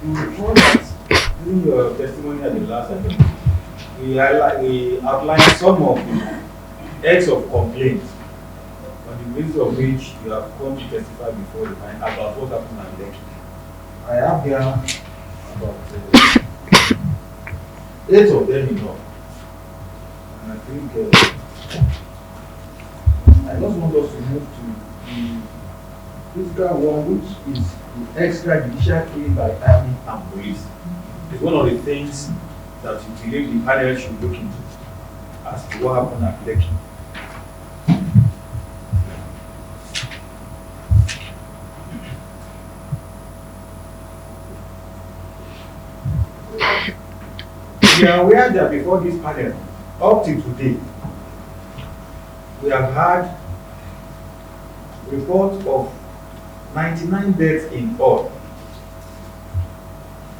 You recall that during your testimony at the last session, we outlined some of the acts of complaint on the basis of which you have come to testify before the client about what happened at Lekki. I have here about 8 of them in all. And I think I just want us to move to the physical one, which is the extrajudicial killing by army and police. It's one of the things that you believe the panel should look into as to what happened at Lekki. We are aware that before this panel, up till today, we have had reports of 99 deaths in all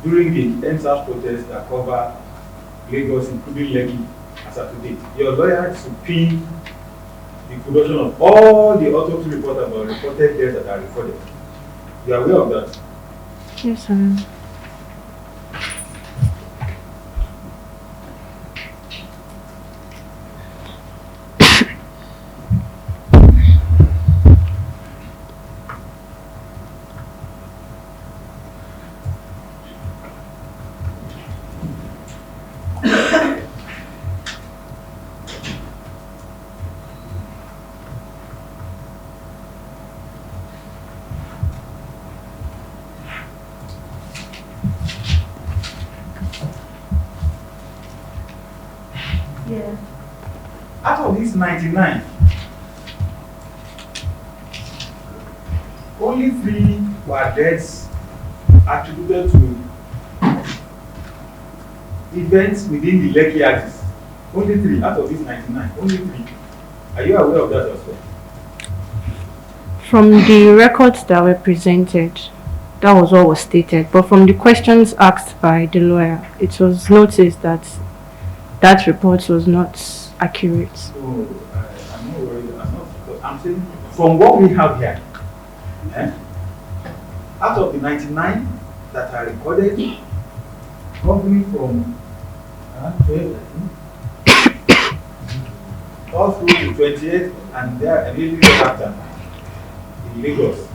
during the NSAS protests that cover Lagos, including Lekki, as of today. Your lawyer subpoenaed the production of all the autopsy reports about reported deaths that are recorded. You are aware of that? Yes, sir. Yeah. Out of these 99, only 3 were deaths attributed to events within the Lekki axis. Only 3 out of these 99. Only 3. Are you aware of that as well? From the records that were presented, that was what was stated. But from the questions asked by the lawyer, it was noticed that that report was not accurate. So I'm not worried. I'm saying from what we have here, out of the 99 that are recorded, coming from all through the 28th and there immediately after in Lagos,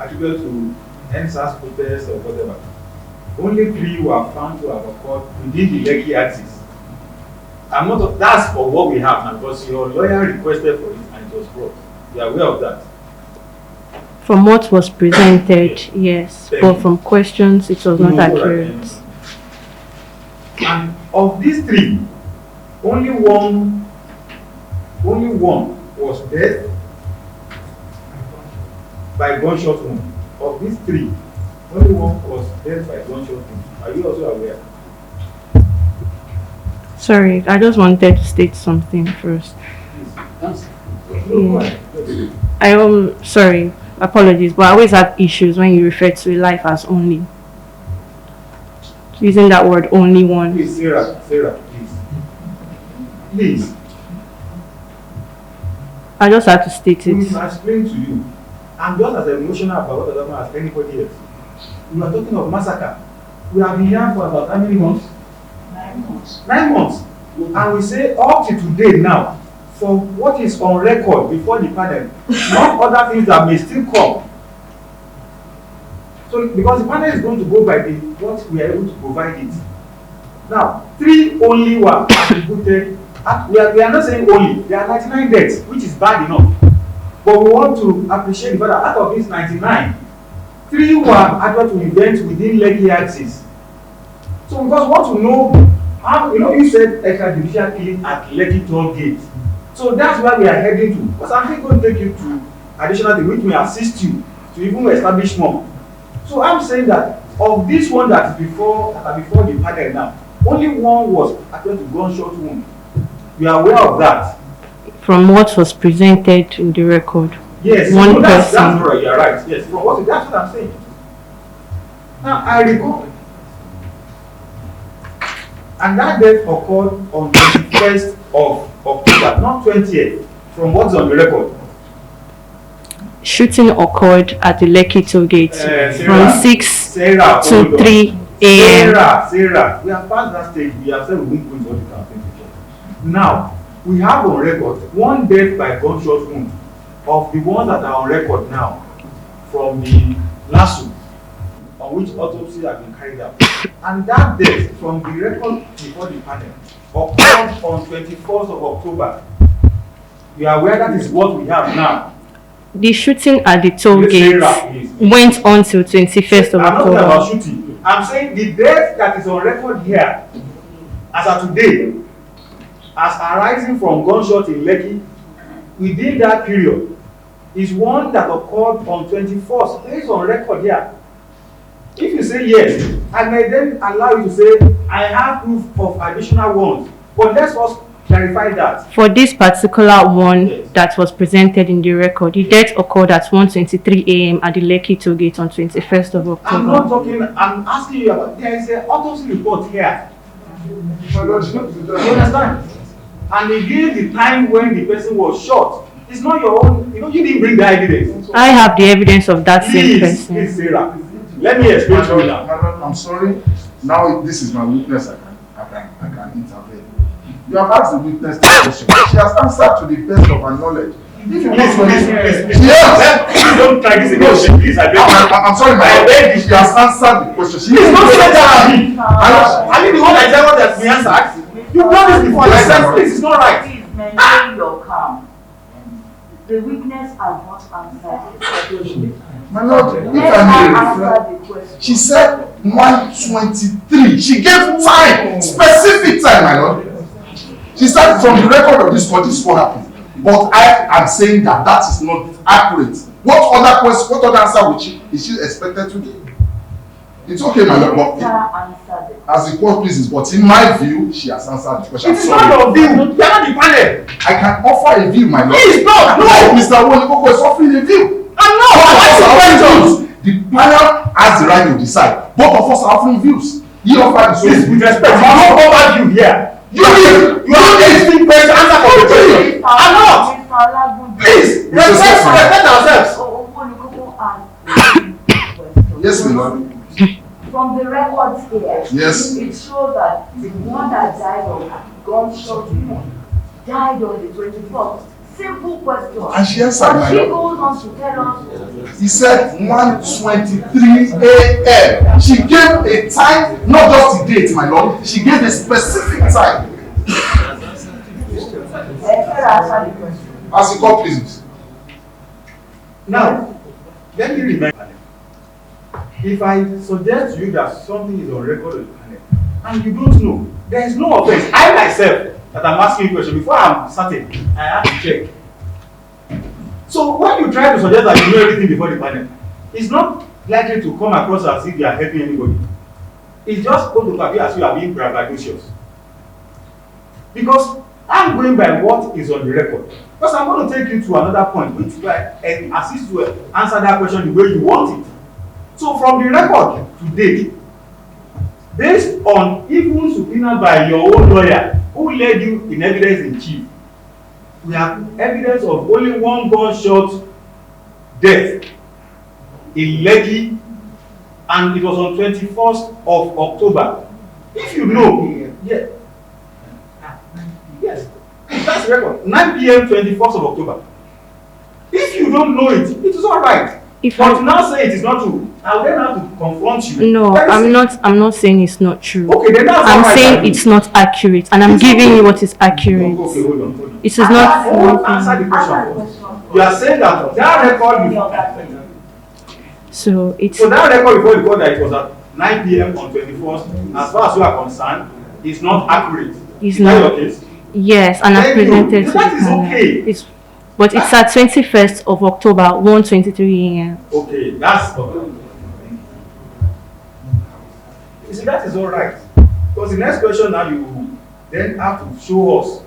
attributed to NSAS protests or whatever. Only 3 were found to have occurred within the Lekki axis. I'm not. That's for what we have now, because your lawyer requested for it and it was brought. You are aware of that? From what was presented, yes. But from questions, it was not accurate. And of these 3, only one was dead by gunshot wound. Of these 3, only one was dead by gunshot wound. Are you also aware? Sorry, I just wanted to state something first. Yeah. Sorry, apologies, but I always have issues when you refer to life as only. Using that word only one. Please, Sarah, please. Please. I just had to state it. I explain to you. I'm just as emotional about what happened as anybody else. We are talking of massacre. We have been here for about how many months? 9 months. 9 months. And we say up to today now, for what is on record before the panel, not other things that may still come. So because the panel is going to go by what we are able to provide it. Now, 3 only were attributed. We are not saying only. There are 99 deaths, which is bad enough. But we want to appreciate the fact that out of these 99, 3 were attributed to events within Lekki axis. So because we want to know how, you said extrajudicial killing at Lekki toll gate. So that's where we are heading to. Because I'm still going to take you to additional things which may assist you to even establish more. So I'm saying that of this one that are before the panel now, only one was attributed to gunshot wound. We are aware of that. From what was presented in the record. Yes, one that's person. right, you're right. Yes, that's what I'm saying. Now I recall, and that death occurred on 21st of October, not 20th, from what's on the record. shooting occurred at the Lekki toll gate from 6 to 3 a.m. Sarah, we have passed that stage. We have said we won't put what it can before. Now, we have on record one death by gunshot wound of the ones that are on record now from the last one on which autopsy has been carried out. And that death from the record before the panel occurred on 24th of October. You are aware that is what we have now. The shooting at the toll gate went on till 21st of I'm October. not talking about shooting. I'm saying the death that is on record here, as of today, as arising from gunshot in Lekki, within that period, is one that occurred on 21st, based on record here. If you say yes, I may then allow you to say, I have proof of additional ones. But let's first clarify that. For this particular one that was presented in the record, the death occurred at 1:23 a.m. at the Lekki toll gate on 21st of October. I'm not talking, I'm asking you about, there is an autopsy report here. You understand? And they gave the time when the person was shot. It's not your own, you didn't bring the evidence. I have the evidence of that same person. Please, Sarah, let me explain to you now. I'm sorry. Now this is my witness. I can intervene. You have asked the witness the question. She has answered to the best of her knowledge. If you Please, yes. don't try this again. Please, I beg you. I'm sorry, my beg. She has answered the question. She Please don't say that at me. Are you the one that said what has been answered? You've done this before. I said, please, it's not right. Please maintain your calm. The witness has not answered the question. my lord, if Let I her may answer refer, the question. she said 1:23. She gave time, specific time, my lord. She said from the record of this court, this is what happened. But I am saying that that is not accurate. What other question, what other answer is she expected to give? It's okay, my lord, Let but her answer the as the court pleases, but in my view, she has answered the question. It is not your view. You are not the panel. I can offer a view, my lord. Please, no. Mr. Woliboko is offering a view. I'm not. Both of us What's are the offering question? views. The panel has the right to decide. Both of us are offering views. He offered his Please, own. with respect, I'm not over you here. You are asking question, answer for the question. I'm not. Mr. Olagunjo. Please, respect ourselves. Olukoko asked the question. Yes, my lord. From the records here, Yes. it shows that the one that died of gunshot wound died on the 24th. Simple question. And she answered, But my she lord. goes on to tell us. He said 1:23 a.m. She gave a time, not just a date, my lord. She gave a specific time. Let her answer the question. As the court pleases. Now, let me remember. If I suggest to you that something is on record on the panel and you don't know, there is no offense. I myself, that I'm asking you a question, before I'm certain, I have to check. So when you try to suggest that you know everything before the panel, it's not likely to come across as if you are helping anybody. It's just going to appear as if you are being braggadocious. Because I'm going by what is on the record. Because I'm going to take you to another point, which will assist you answer that question the way you want it. So from the record to date, based on even subpoena by your own lawyer who led you in evidence in chief, we have evidence of only one gunshot death in Lekki, and it was on 21st of October. If you know, yes, that's the record. 9 p.m. 21st of October. If you don't know it, it is all right. But to now say it is not true, I will then have to confront you. No, I'm not saying it's not true. Okay, then that's I'm how saying it's not accurate, and I'm giving you what is accurate. Okay, hold on. It is not. I won't answer the question. You are saying that record before. So it's. So that record before the court that it was at 9 p.m. on 21st, as far as you are concerned, is not accurate. It's is that not. your case? Yes, and I presented to the That is panel. okay. But it's at 21st of October, 1:23 a.m. Okay, that's okay. You see, that is all right. Because the next question now you then have to show us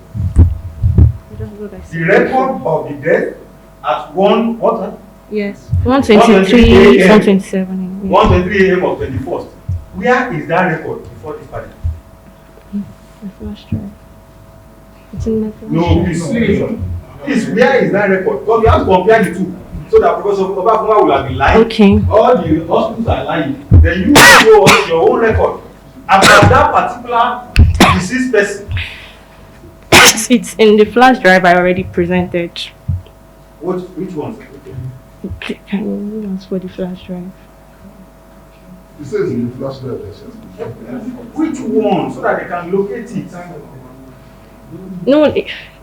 the record of the death at what? Yes, 1:23, 1:27 a.m. 1:23 a.m. of 21st. Where is that record before this party? My flash drive. It's in my flash No, drive. please, where is that record? Because you have to compare the two. So so that Professor Obafuma will have been lying. Okay. All the hospitals are lying. Then you show us your own record about that particular deceased person. It's in the flash drive I already presented. Which ones? Can you ask for the flash drive? It says in the flash drive. Which one? So that they can locate it. No,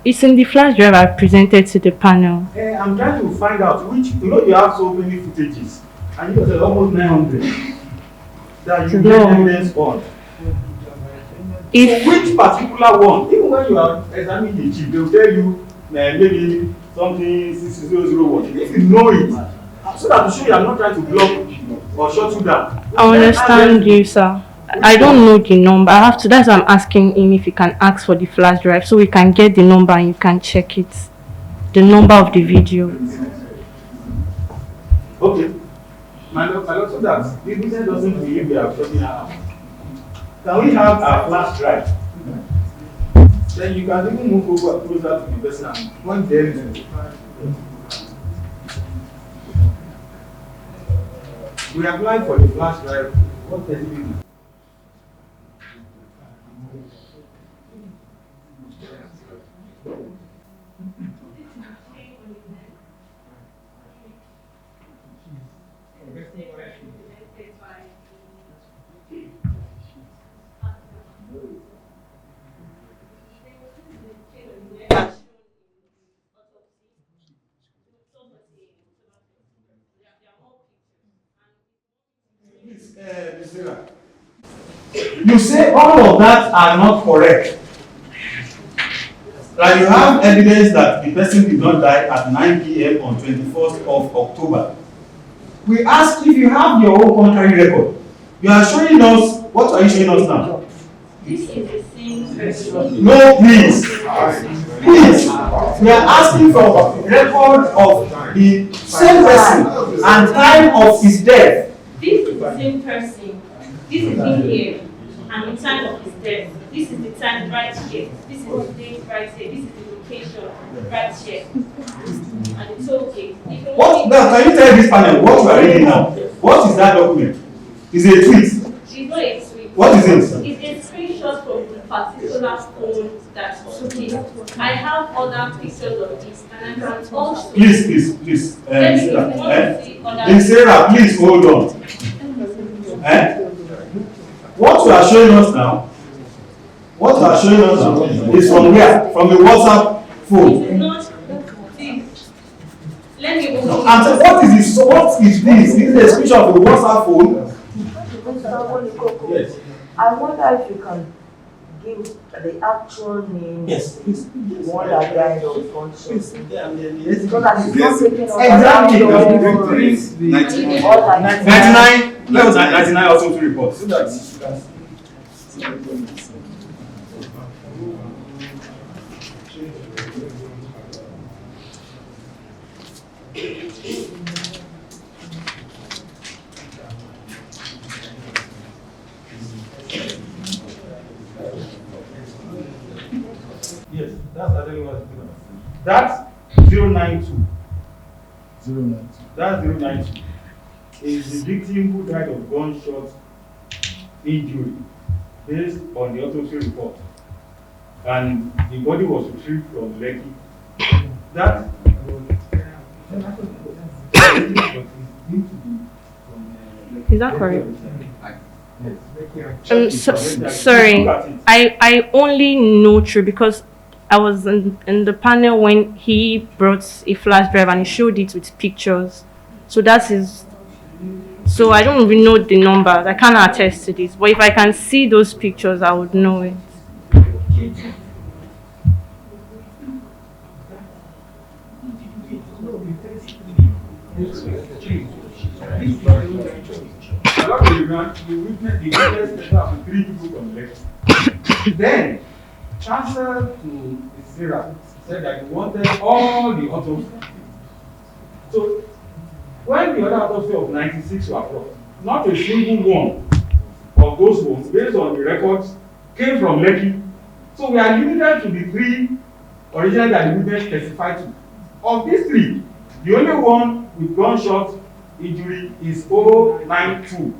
it's in the flash drive I presented to the panel. I'm trying to find out which, you have so many footages, and you have almost 900 that you get evidence on. So which particular one, even when you are examining the chip, they will tell you maybe something 6001. If you know it, so that to show you are not trying to block or shut you down. I understand you, sir. I don't know the number. I have to. That's why I'm asking him if he can ask for the flash drive so we can get the number and you can check it. The number of the video. Okay. My lord, so that the business doesn't believe we are shutting out. Can we have a flash drive? Then you can even move over closer to the person and point there. We applied for the flash drive. What does it mean? You say all of that are not correct. That you have evidence that the person did not die at 9 p.m. on 21st of October. We ask if you have your own contrary record. You are showing us, what are you showing us now? This is the same person. No, please. Please. We are asking for record of the same person and time of his death. This is the same person. This is him here. And the time of his death. This is the time right here. This is the date right here. This is the location right here. And it's okay. What now? Can you tell this panel what you are reading now? What is that document? Is it a tweet? It's not a tweet. What is it? It's a screenshot from the particular phone that took it. I have other pictures of this, and I can also. Please. Sarah, please hold on. What you are showing us now is from where? From the WhatsApp phone. It is not. Let me move on. And what is this? What is this? Is it a screenshot of the WhatsApp phone? Yes. I wonder if you can give the actual name. Yes, please. One that died of gunshot. So that it's not taking over. Exactly. 99 also to report. So that yes, that's actually what it's doing. That's 092. 092. That's 092. Is the victim who died of gunshot injury based on the autopsy report. And the body was retrieved from Lekki. That Is that correct? Sorry, I only know true because I was in the panel when he brought a flash drive and he showed it with pictures. So that is. So I don't even know the numbers. I can't attest to this. But if I can see those pictures, I would know it. You witnessed the witness of 3 people from left. Then, Chancellor to Sarah said that he wanted all the autopsies. So, when the other autopsy of 96 were brought, not a single one of those ones, based on the records, came from Lekki. So we are limited to the 3 originally that the witness testified to. Of these 3, the only one with gunshot injury is 092.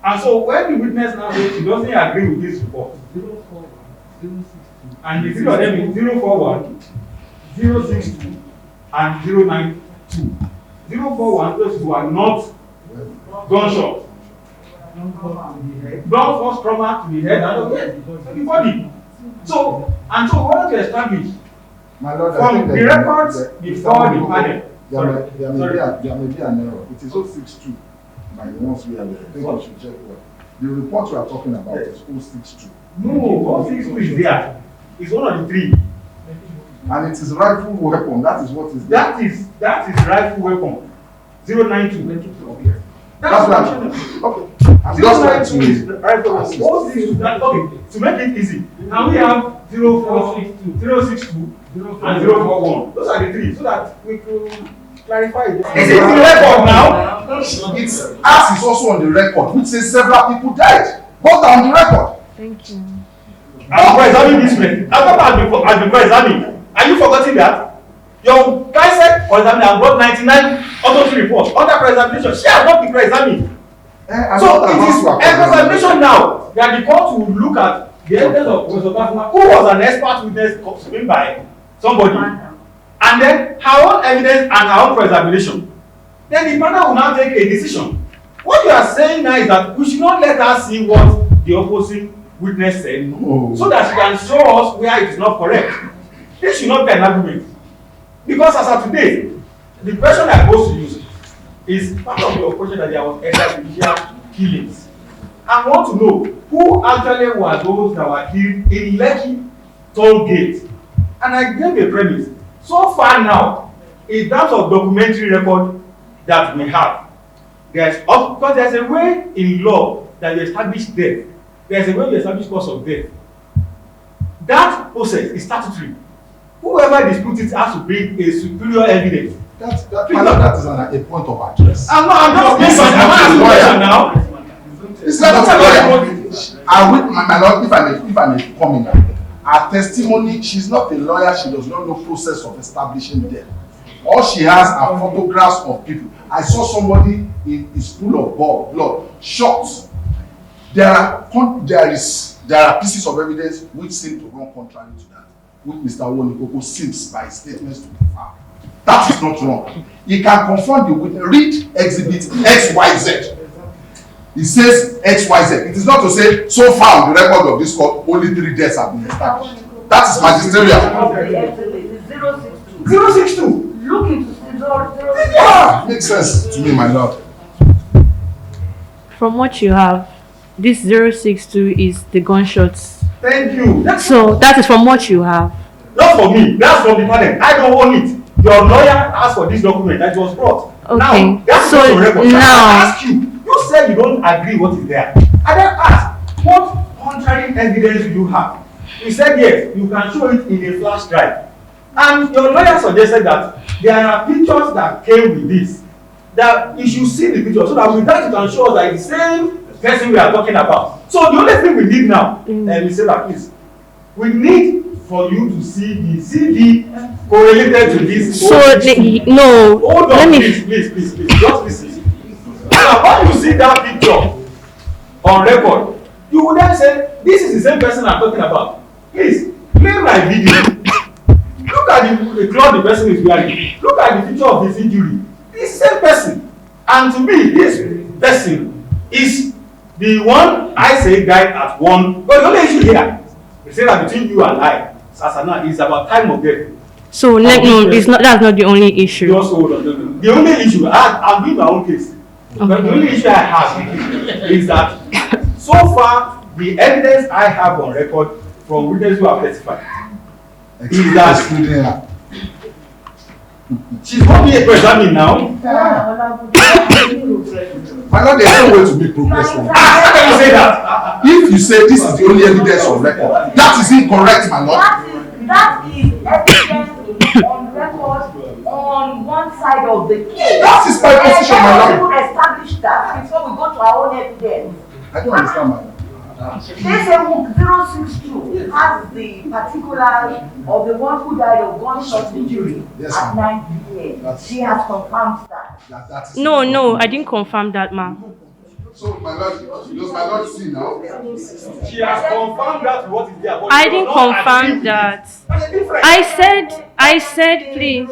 And so when the witness now says she doesn't agree with this report, and the three of them is 041, 062, and 092. 041, those who are not gunshot. Blunt force trauma to the head and the body. So, and so we want to establish My Lord, from the records before the panel. There may be an error. It is 062 by the ones we have. I think we should check well. The report we are talking about is 062. No, 062 is there. It's one of the three. And it is rifle weapon. That is what is there. That is rifle weapon. 092. That's right. Okay. I'm just trying to rifle weapon. 062. Okay. To make it easy. Now we have 042, 062, and 041. Those are the three, so that we could clarify it. Is it in the record now? It's as is also on the record, which says several people died. Both are on the record. Thank you. I'm cross-examining this way. I've been cross-examining. Are you forgetting that? Your guy said cross-examining and brought 99 autopsy reports. Under cross-examination, she has not been cross-examined. So it is a cross-examination now that the court will look at the evidence of Professor Bafuma, who was an expert witness submitted by somebody, and then her own evidence and her own cross-examination. Then the panel will now take a decision. What you are saying now is that we should not let her see what the opposing witness said, so that she can show us where it is not correct. This should not be an argument. Because as of today, the question I pose to you is part of your question that there was extrajudicial killings. I want to know who actually were those that were killed in Lekki toll gate. And I gave a premise. So far now, in terms of documentary record that we have, because there's a way in law that you establish death. There's a way you establish cause of death. That process is statutory. Whoever disputes it has to bring a superior evidence. That is a point of address. I'm just being a lawyer now. It's not a lawyer. My Lord, if I may come in, her testimony, she's not a lawyer, she does not know process of establishing death. All she has are photographs of people. I saw somebody in his pool of blood, shot. There are pieces of evidence which seem to run contrary to that, which Mr. Wonikoko seems by his statements to be found. That is not wrong. He can confront the witness. Read exhibit XYZ. He says XYZ. It is not to say, so far on the record of this court, only 3 deaths have been established. That is magisterial. 062. Look into 0. Yeah, makes sense to me, my Lord. From what you have, this 062 is the gunshots. Thank you. So that is from what you have. Not for me. That's from the panel. I don't own it. Your lawyer asked for this document that was brought. Okay. Now, that's so the record. now, I ask you. You said you don't agree what is there. I then asked, what contrary evidence do you have? You said yes, you can show it in a flash drive. And your lawyer suggested that there are pictures that came with this. That you should see the picture so that with that you can show us that it's the same person we are talking about. So the only thing we need now, Mr. Sela, please, we need for you to see the CD correlated to this. So no. Hold on, please, just listen. Now, when you see that picture on record, you will then say, this is the same person I'm talking about. Please, play my video. Look at the cloth the person is wearing. Look at the picture of his injury. This same person. And to me, this person is the one I say died at 1. But the only issue here is that between you and I, Sasana, is about time of death. So no, it's not. That's not the only issue. Just hold on. The only issue, I'm doing my own case. Okay. But the only issue I have is that so far the evidence I have on record from witnesses who have testified is that she's not being examining now. My Lord, there's no way to make progress. How can you say that? If you say this is the only evidence on record, that is incorrect, my Lord. That is evidence on record on one side of the case. That is my position, my Lord. We establish that before we go to our own evidence. I don't understand, my Lord. They say 062 has the particulars of the one who died of gunshot injury at 9 p.m. She has confirmed that. No, I didn't confirm that, ma'am. So my lord, does my lord see now? She has confirmed that what is there. But I didn't confirm that. I said, please.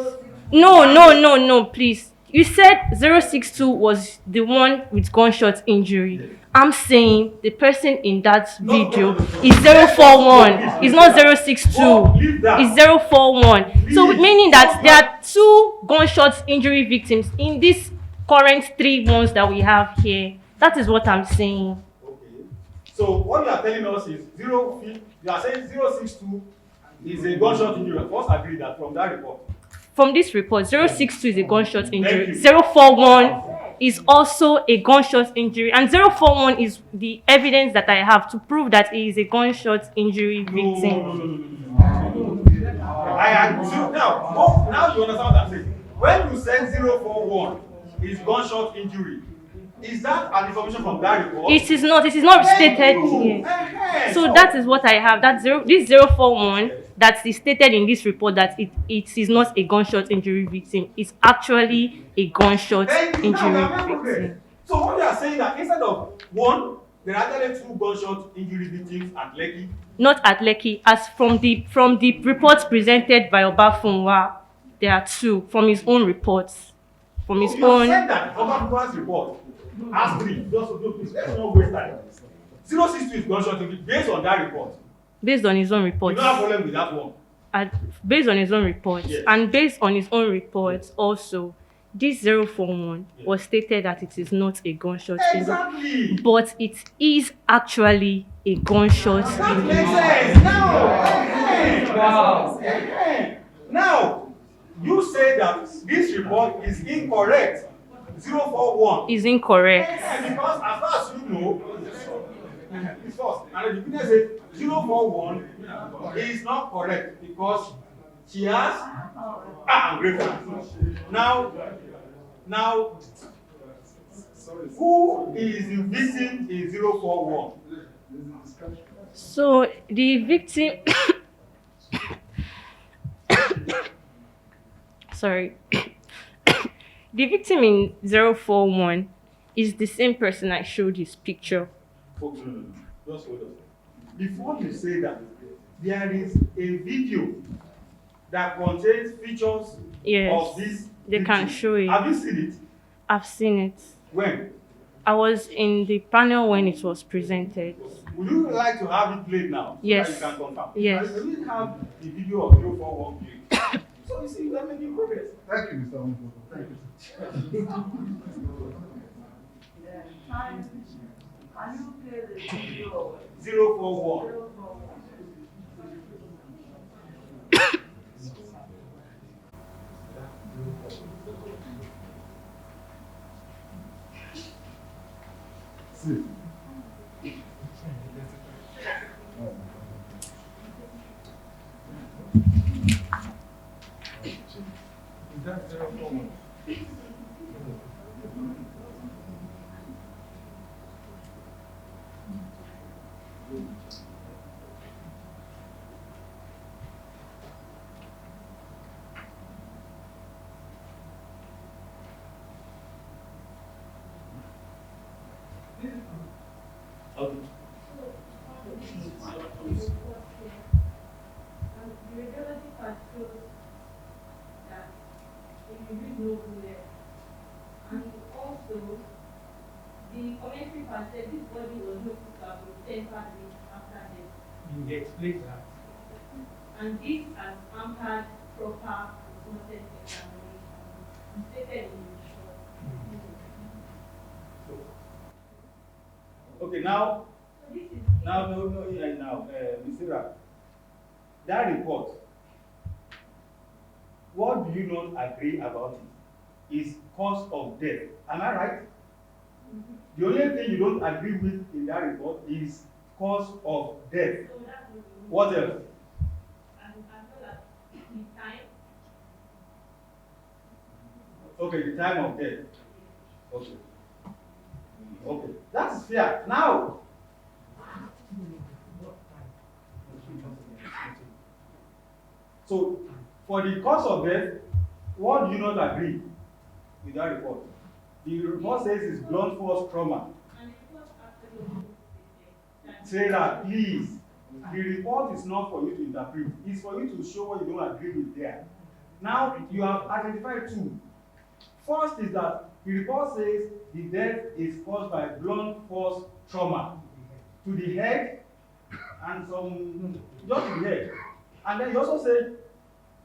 No, please. You said 062 was the one with gunshot injury. I'm saying the person in that video is 041. It's not 062. It's 041. So meaning that there are 2 gunshot injury victims in these current 3 ones that we have here. That is what I'm saying. Okay. So what you are telling us is you are saying 062 is a gunshot injury. First agree that from that report. From this report, 062 is a gunshot injury. 041 is also a gunshot injury. And 041 is the evidence that I have to prove that he is a gunshot injury victim. No. I agree. Now you understand what I'm saying. When you said 041 is gunshot injury, is that an information from that report? It is not stated here. So that is what I have. This 041 that is stated in this report that it is not a gunshot injury victim. It's actually a gunshot injury victim. So what you are saying that instead of 1, there are actually 2 gunshot injury victims at Lekki? Not at Lekki, as from the reports presented by Obafunwa, there are 2 from his own reports. From his own. You said that Obafunwa's report has 3. Please, let's not waste time. 062 is gunshot injury based on that report. Based on his own report. You don't have problem with that one. Based on his own report, yes. And based on his own reports also, this 041 was stated that it is not a gunshot injury, but it is actually a gunshot injury. Now, you say that this report is incorrect. 041 is incorrect. Because as far as you know, it's false. And the witness said 041 is not correct because she has I'm grateful. Now, who is the victim in 041? So the victim sorry. The victim in 041 is the same person I showed his picture. Okay, no. Just hold on. Before you say that, there is a video that contains features of this. They can show it. Have you seen it? I've seen it. When? I was in the panel when it was presented. Would you like to have it played now? Yes. So that you can confirm? Yes. I will have the video of 041 played. So you see, we are making progress. Thank you, Mr. Omoto. Thank you. Can you play the video? 041. See. Is that 041? Okay. And also, the commentary part said this body was not put up with 10 days after death. You explain that. And this has hampered proper postmortem examination. Stated in the short. Okay, now, So this is Ms. Sarah, that report, what do you not agree about it? Is cause of death. Am I right? The only thing you don't agree with in that report is cause of death. So that's What else? as well as the time. Okay, the time of death. Okay. Okay, that's fair. Now, So, for the cause of death, what do you not agree with that report? The report says it's blunt force trauma. Sarah, please. The report is not for you to interpret. It's for you to show what you don't agree with there. Now, you have identified two. First is that the report says the death is caused by blunt force trauma to the head and some, just to the head. And then you also say,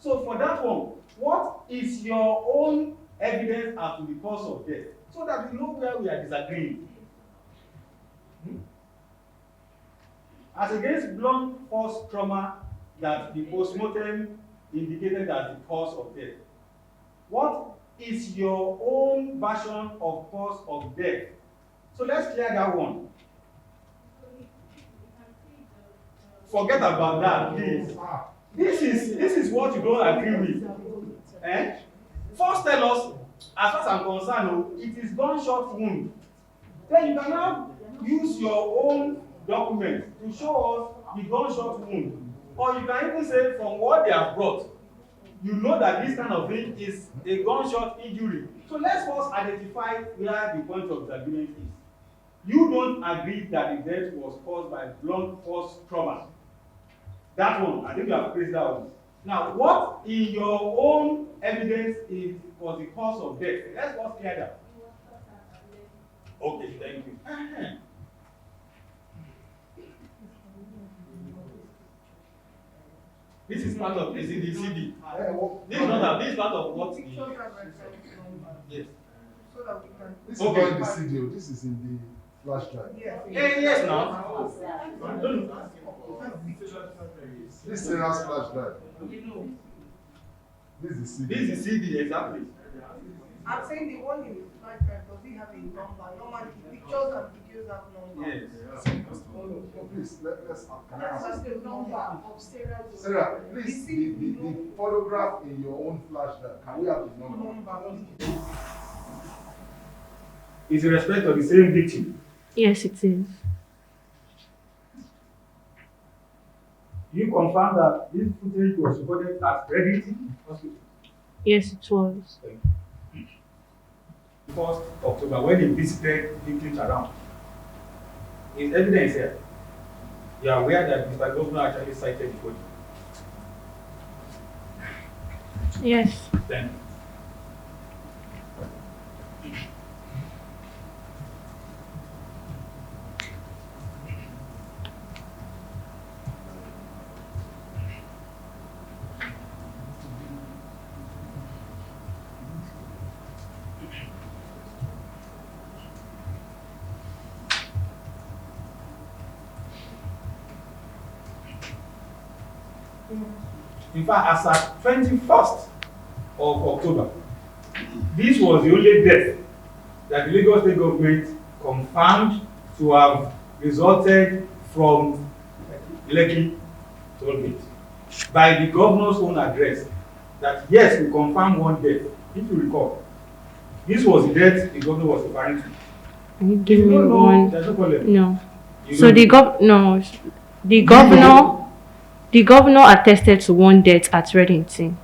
so for that one, what is your own evidence as to the cause of death? So that we know where we are disagreeing. As against blunt force trauma that the postmortem indicated as the cause of death, what is your own version of cause of death? So let's clear that one. Forget about that, please. This is what you don't agree with. Eh? First tell us, as far as I'm concerned, it is gunshot wound. Then you can now use your own document to show us the gunshot wound. Or you can even say from what they have brought, you know that this kind of thing is a gunshot injury. So let's first identify where the point of disagreement is. You don't agree that the death was caused by blunt force trauma. That one, I think you have praised that one. Now, what in your own evidence was the cause of death? Let's first clear that. Okay, thank you. This is part of this in the CD. This is not this is part of what the yes. This is not in the CD, this is in the flash drive. Yes, now. This is Sarah's flash drive. This is the CD. This is CD, exactly. I'm saying the one in the flash drive, does it have a number? Normally, pictures and videos have numbers. Yes. Please, let's can I That's ask? the number of Sarah. Sarah, please, the photograph in your own flash drive, can we have the number? Is in respect of the same victim. Yes, it is. You confirm that this footage was recorded at Reddington Hospital? Yes, it was. 1st October, when they visited victims around. Is evidence here. You are aware that Mr. Governor actually cited the body? Yes. Thank you. In fact, as at 21st of October, this was the only death that the Lagos State government confirmed to have resulted from Lekki tollgate by the governor's own address. That yes, we confirmed one death. If you recall, this was the death the governor was referring to. Can you give me one? There's no problem. No. You So the governor attested to one death at Reddington.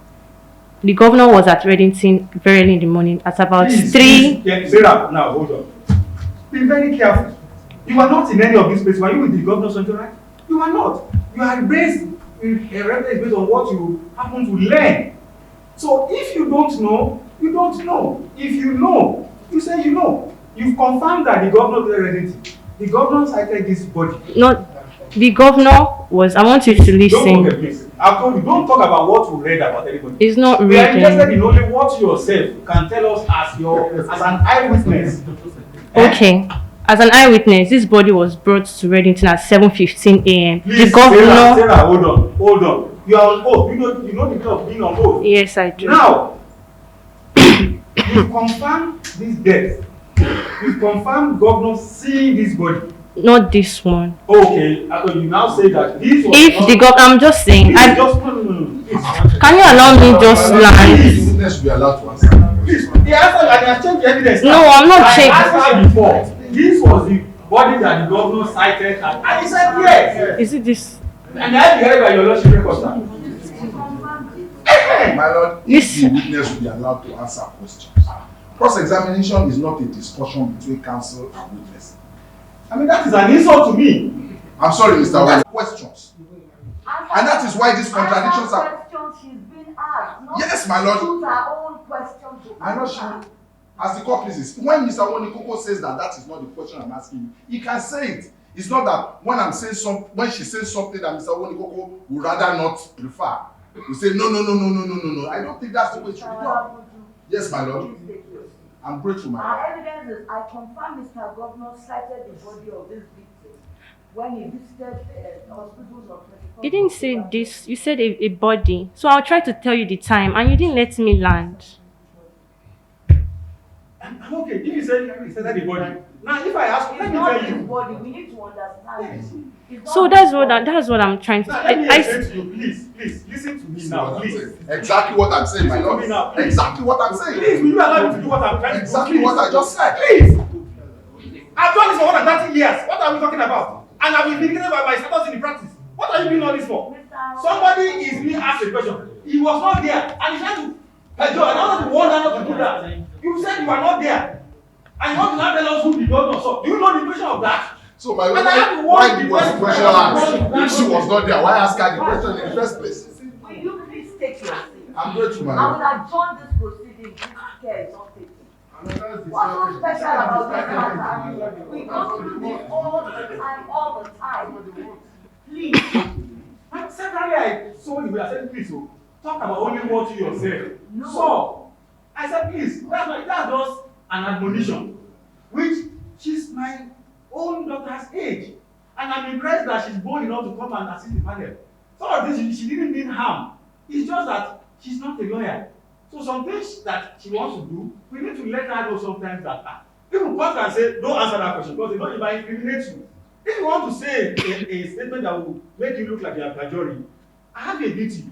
The governor was at Reddington very early in the morning at about Please, 3. Sarah, now hold on. Be very careful. You are not in any of these places. Were you with the governor's entourage? You are not. You are based in a reference based on what you happen to learn. So if you don't know, you don't know. If you know, you say you know. You've confirmed that the governor was Reddington. The governor cited this body. Not the governor was. I want you to listen. Don't forget, please. I've told you, don't talk about what you read about anybody. It's not We are interested reading. in only what you yourself can tell us as an eyewitness. Okay. As an eyewitness, this body was brought to Reddington at 7:15 a.m. Please, The governor. Sarah, hold on. You are on oath. You know the meaning of being on oath. Yes, I do. Now, you confirm this death. You confirm governor seeing this body. Not this one. Okay, so you now say that this was If the governor, I'm just saying. this is just no. Can you allow me just land? The witness should be allowed to answer. Please, the answer and I have checked the evidence. No, I'm not checking. I asked her before. This was the body that the governor cited, and he said yes. Is it this? And I have heard by your lordship record, sir. My lord, if the witness will be allowed to answer questions. Cross-examination is not a discussion between counsel and witness. I mean, that is an insult to me. I'm sorry, Mr. Wade. Questions. And that is why these contradictions are. Questions she's been asked. Yes, my lord. Choose her own question to I'm not sure. As the court pleases, when Mr. Wonikoko says that that is not the question I'm asking you, he can say it. It's not that when I'm saying when she says something that Mr. Wonikoko would rather not prefer, you say no. I don't think that's the way it should be done. Yes, my lord. I'm grateful, my lord. Our evidence is I confirm Mr. Governor cited the body of this victim when he visited hospitals of 24. You didn't say this. You said a body. So I'll try to tell you the time, and you didn't let me land. I'm okay. If you said the body. Now, if I ask, let me tell you. Body, we need to understand. So that's what I'm trying to. Now, let me explain to you. Please, listen to me now. Please. Exactly what I'm saying, my lord. Now, exactly what I'm saying. Please, will you allow me to do what I'm trying to do? Exactly what I just said. Please. I've done this for more than 30 years. What are we talking about? And I've been vindicated by my status in the practice. What are you doing all this for? Somebody is being asked a question. He was not there, and he's trying to perjure. And I want to warn her not to do that. You said you are not there, and you want to now tell us who the governor saw. Do you know the question of that? So, my lord, why was the question asked? If she was not there, why ask her the question in the first place? Will you please take your seat? I'm grateful, my I lord. will adjourn this proceeding. This care is not taken. What's so special about this matter? We go through this all the time. Please. Secondly, I told you, I said, please, so, talk about only what you yourself. No. So, I said, please, that's just an admonition, which she's my own daughter's age. And I'm impressed that she's bold enough to come and assist the panel. Some of this, she didn't mean harm. It's just that she's not a lawyer. So some things that she wants to do, we need to let her know sometimes that people come and say, don't answer that question because they don't even incriminate you. If you want to say a statement that will make you look like you are perjuring, I have a duty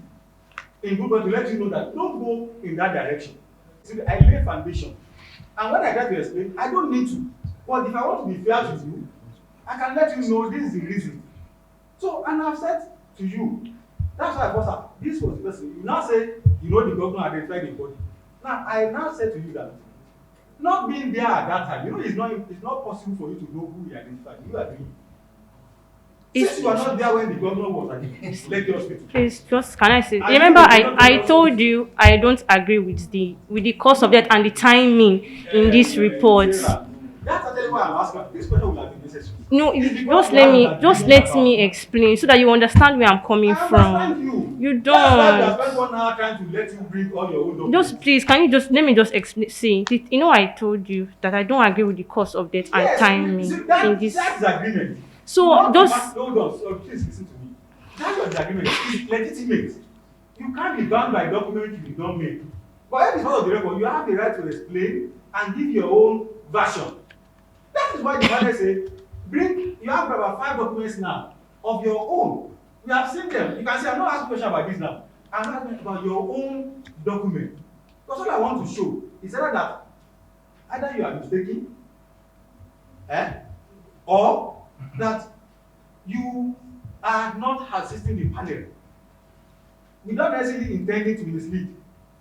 in good to let you know that don't go in that direction. See, I lay foundation. And when I get to explain, I don't need to. But if I want to be fair to you, I can let you know this is the reason. So, and I've said to you, that's why I first said, this was the person. You now say, you know, the governor identified the body. Now, I now said to you that not being there at that time, you know, it's not possible for you to know who he identified. You are doing. Since you are not there when the governor was at the Lekki hospital. Please, just can I say? Remember, I told you I don't agree with the cause of death and the timing in this report. That's actually why I'm asking. This question will have been necessary. No, just let me explain so that you understand where I'm coming from. You don't. That's why I spent 1 hour trying to let you bring all your own documents. Just please, can you just let me just explain? See, you know, I told you that I don't agree with the cause of death and timing in this. That's agreement. So just hold on. So please listen to me. That's your agreement. It's legitimate. You can't be bound by documents you don't make. But if it's part of the record, you have the right to explain and give your own version. That is why the father said, you have about 5 documents now of your own. We have seen them. You can say, I'm not asking question about this now. I'm asking about your own document. Because all I want to show is that either you are mistaken, or that you are not assisting the panel without necessarily intending to mislead,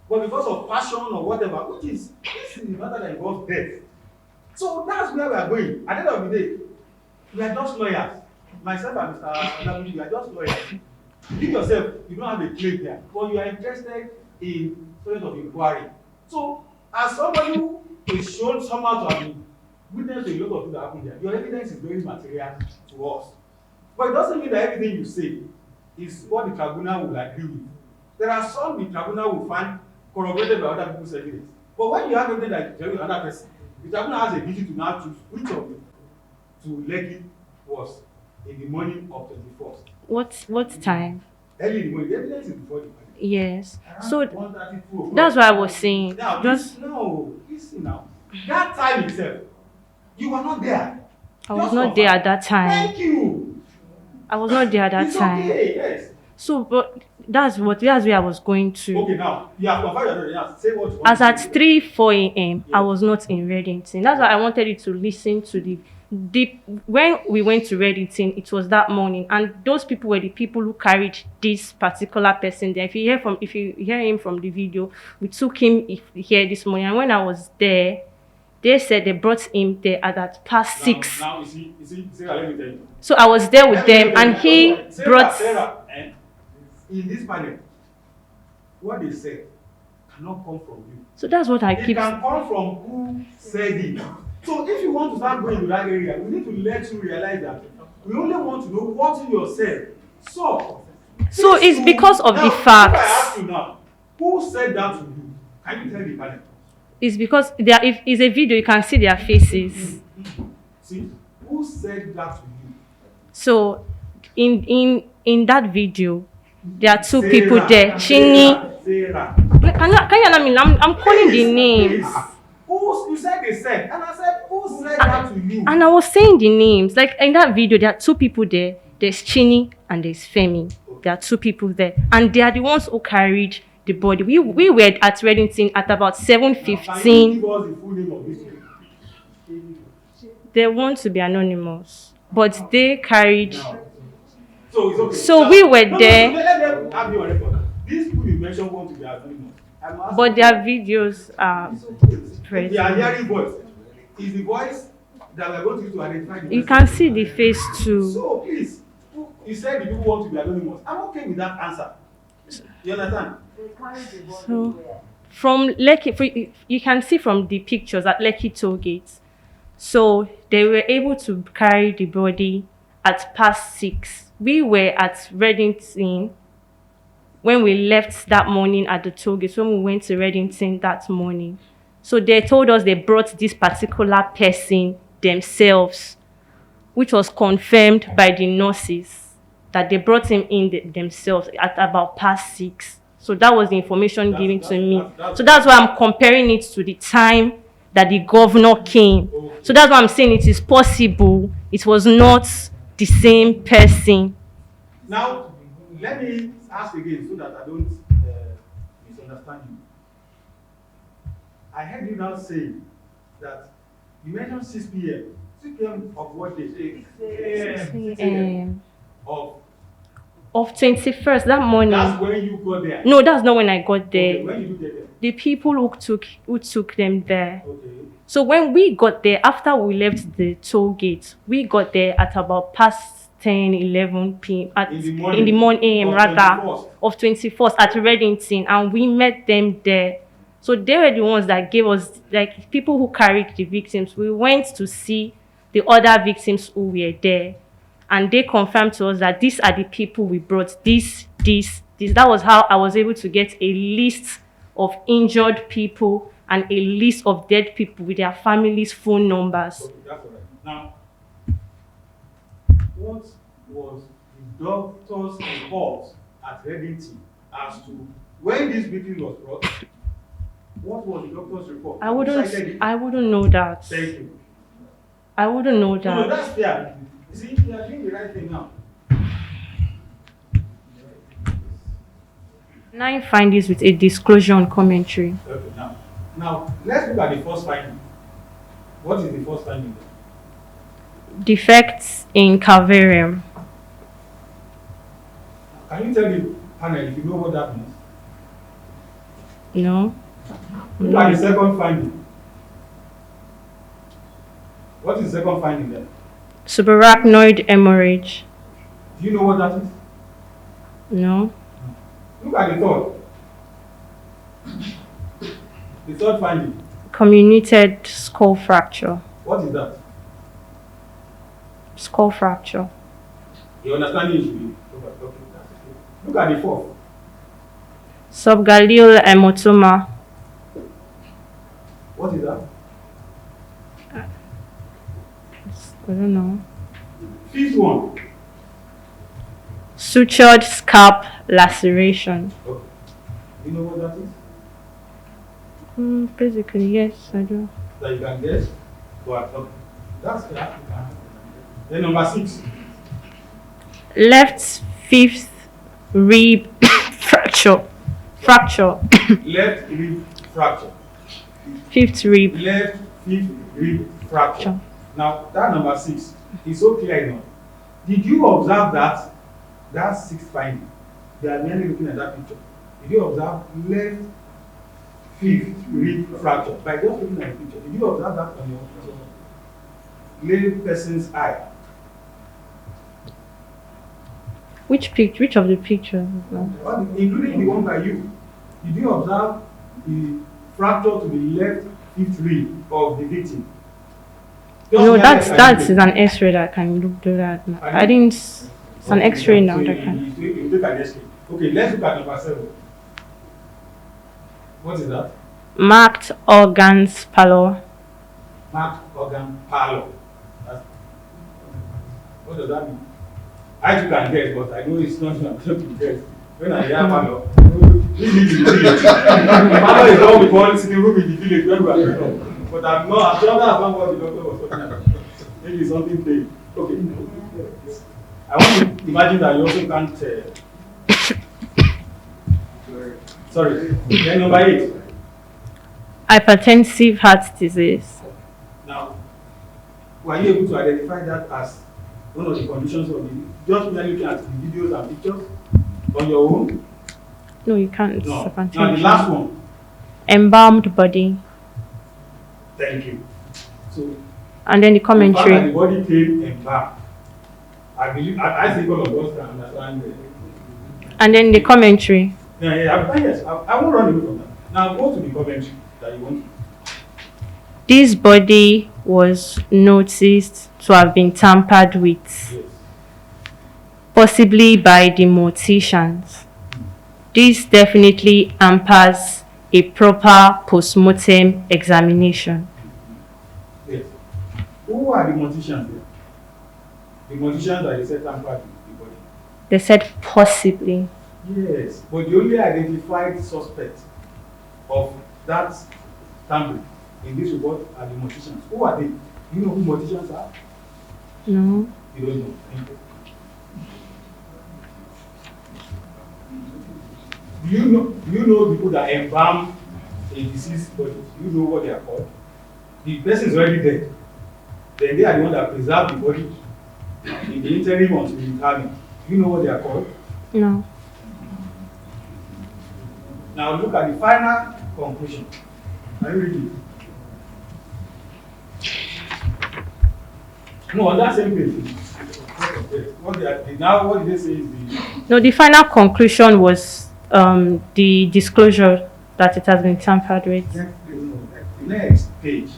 but because of passion or whatever, which is this is the matter that involves death. So that's where we are going. At the end of the day, we are just lawyers. Myself and Mr. Adamudi, we are just lawyers. You yourself, you don't have a claim here, but you are interested in stories of inquiry. So, as somebody who is shown somehow to have been witness to a lot of things that happen there, your evidence is very material to us. But it doesn't mean that everything you say is what the tribunal will agree with. There are some the tribunal will find corroborated by other people's evidence. But when you have evidence that is telling another person, the tribunal has a duty to now choose which of the two Lekki was in the morning of 21st. What time? Early in the morning. The evidence is before the morning. Yes. So that's what I was saying. Now, listen now. That time itself, you were not there. I was not there at that time. Thank you. I was not there at that time. Okay, yes. So, but that's where I was going to. Okay, now you have confirmed your audience. Say what you want. As at 3-4 a.m., I was not in Reddington. That's why I wanted you to listen to the When we went to Reddington, it was that morning, and those people were the people who carried this particular person there. If you hear him from the video, we took him here this morning, and when I was there, they said they brought him there at that past 6. Now, you see, Sarah, let me tell you. So I was there with them, and he brought. Sarah, in this panel, what they said cannot come from you. So that's what I It keep. can come from who said it. So if you want to start going to that area, we need to let you realize that we only want to know what in yourself. So It's because of the If I facts. ask you now, who said that to you? Can you tell the panel? It's because if it's a video, you can see their faces. See, who said that to you? So in that video, there are two people there. Chini. Sarah. Can you hear me? I'm calling the names. You said they said, and I said, who said that to you? And I was saying the names. Like in that video, there are two people there. There's Chini and there's Femi. There are two people there. And they are the ones who carried the body. We were at Reddington at about 7:15. Can you give us the full name of this people? They want to be anonymous, but they carried. So it's okay. So now, we were no, there. Let them have you on record. These people you mentioned want to be anonymous. But their videos are We are hearing voice. Is the voice that we are going to use to identify the You person? can see the face too. So please, you said the people want to be anonymous. I'm okay with that answer. You understand? So from Lekki, you can see from the pictures at Lekki toll gate. So they were able to carry the body at past 6. We were at Reddington when we left that morning at the toll gate, when we went to Reddington that morning. So they told us they brought this particular person themselves, which was confirmed by the nurses, that they brought him in themselves at about past 6. So that was the information given to me. So that's why I'm comparing it to the time that the governor came. So that's why I'm saying it is possible it was not the same person. Now, let me ask again so that I don't misunderstand you. I heard you now say that you mentioned 6 p.m. 6 p.m. of what day? 6 a.m. Of 21st, that morning. That's when you got there. No, that's not when I got there. Okay, when did you get there? The people who took them there. Okay. So when we got there, after we left the toll gate, we got there at about past 10, 11 p.m. in the morning a.m. of 21st at Reddington, and we met them there. So they were the ones that gave us, like, people who carried the victims. We went to see the other victims who were there, and they confirmed to us that these are the people we brought. This. That was how I was able to get a list of injured people and a list of dead people with their families' phone numbers. Okay, that's all right. Now, what was the doctor's report at Reddington as to when this victim was brought? What was the doctor's report? I wouldn't know that. Thank you. I wouldn't know that. No, that's fair. You see, you are doing the right thing now. 9 findings with a disclosure on commentary. Okay, now let's look at the first finding. What is the first finding? Defects in calvarium. Can you tell the panel if you know what that means? No. Look at the second finding. What is the second finding there? Subarachnoid hemorrhage. Do you know what that is? No. Look at the third. The third finding. Comminuted skull fracture. What is that? Skull fracture. Your understanding should be. Okay. Look at the fourth. Subgaleal hematoma. What is that? I don't know. Fifth one. Sutured scalp laceration. Okay. You know what that is? Basically, yes, I do. That you can guess. But okay. That's that. Then number 6. Left fifth rib fracture. Left rib fracture. Fifth rib. Left fifth rib fracture. Now, that number 6 is so clear enough. Did you observe that 6th finding? They are merely looking at that picture. Did you observe left 5th rib fracture? By just looking at the picture, did you observe that on your lay person's eye? Which of the pictures? Including the one by you. Did you observe the fracture to the left 5th rib of the victim? No, that's an X-ray that can do that. I didn't. It's an X-ray now that can. You take an X-ray. Okay, let's look at number 7. What is that? Marked organs pallor. Marked organ pallor. What does that mean? I too can guess, but I know it's not going to guess. When I hear pallor, we live in the village. Pallor is what we call sitting room in the village when we are from. But I'm sure that's not what the doctor was talking about. Maybe something big. Okay. I want to imagine that you also can't. Sorry. Then number 8. Hypertensive heart disease. Now, were you able to identify that as one of the conditions of the just merely looking at the videos and pictures on your own? No, you can't. No. Now the last one. Embalmed body. Thank you. So, and then the commentary. The body came embalmed. I believe I think all of us can understand. And then the commentary. Yes, I won't run away from that. Now go to the commentary that you want. This body was noticed to have been tampered with, yes, possibly by the morticians. This definitely hampers a proper post-mortem examination. Yes. Who are the morticians here? The morticians that you said tampered with the body? They said possibly. Yes, but the only identified suspect of that tampering in this report are the morticians. Who are they? Do you know who morticians are? No. You don't know. Thank you. Do you know people that embalm a deceased body? Do you know what they are called? The person is already dead. Then they are the ones that preserve the body in the interim until the interment. Do you know what they are called? No. Now look at the final conclusion. Are you ready? No, on that same page. What did they say is the... No, the final conclusion was the disclosure that it has been tampered with. Next page.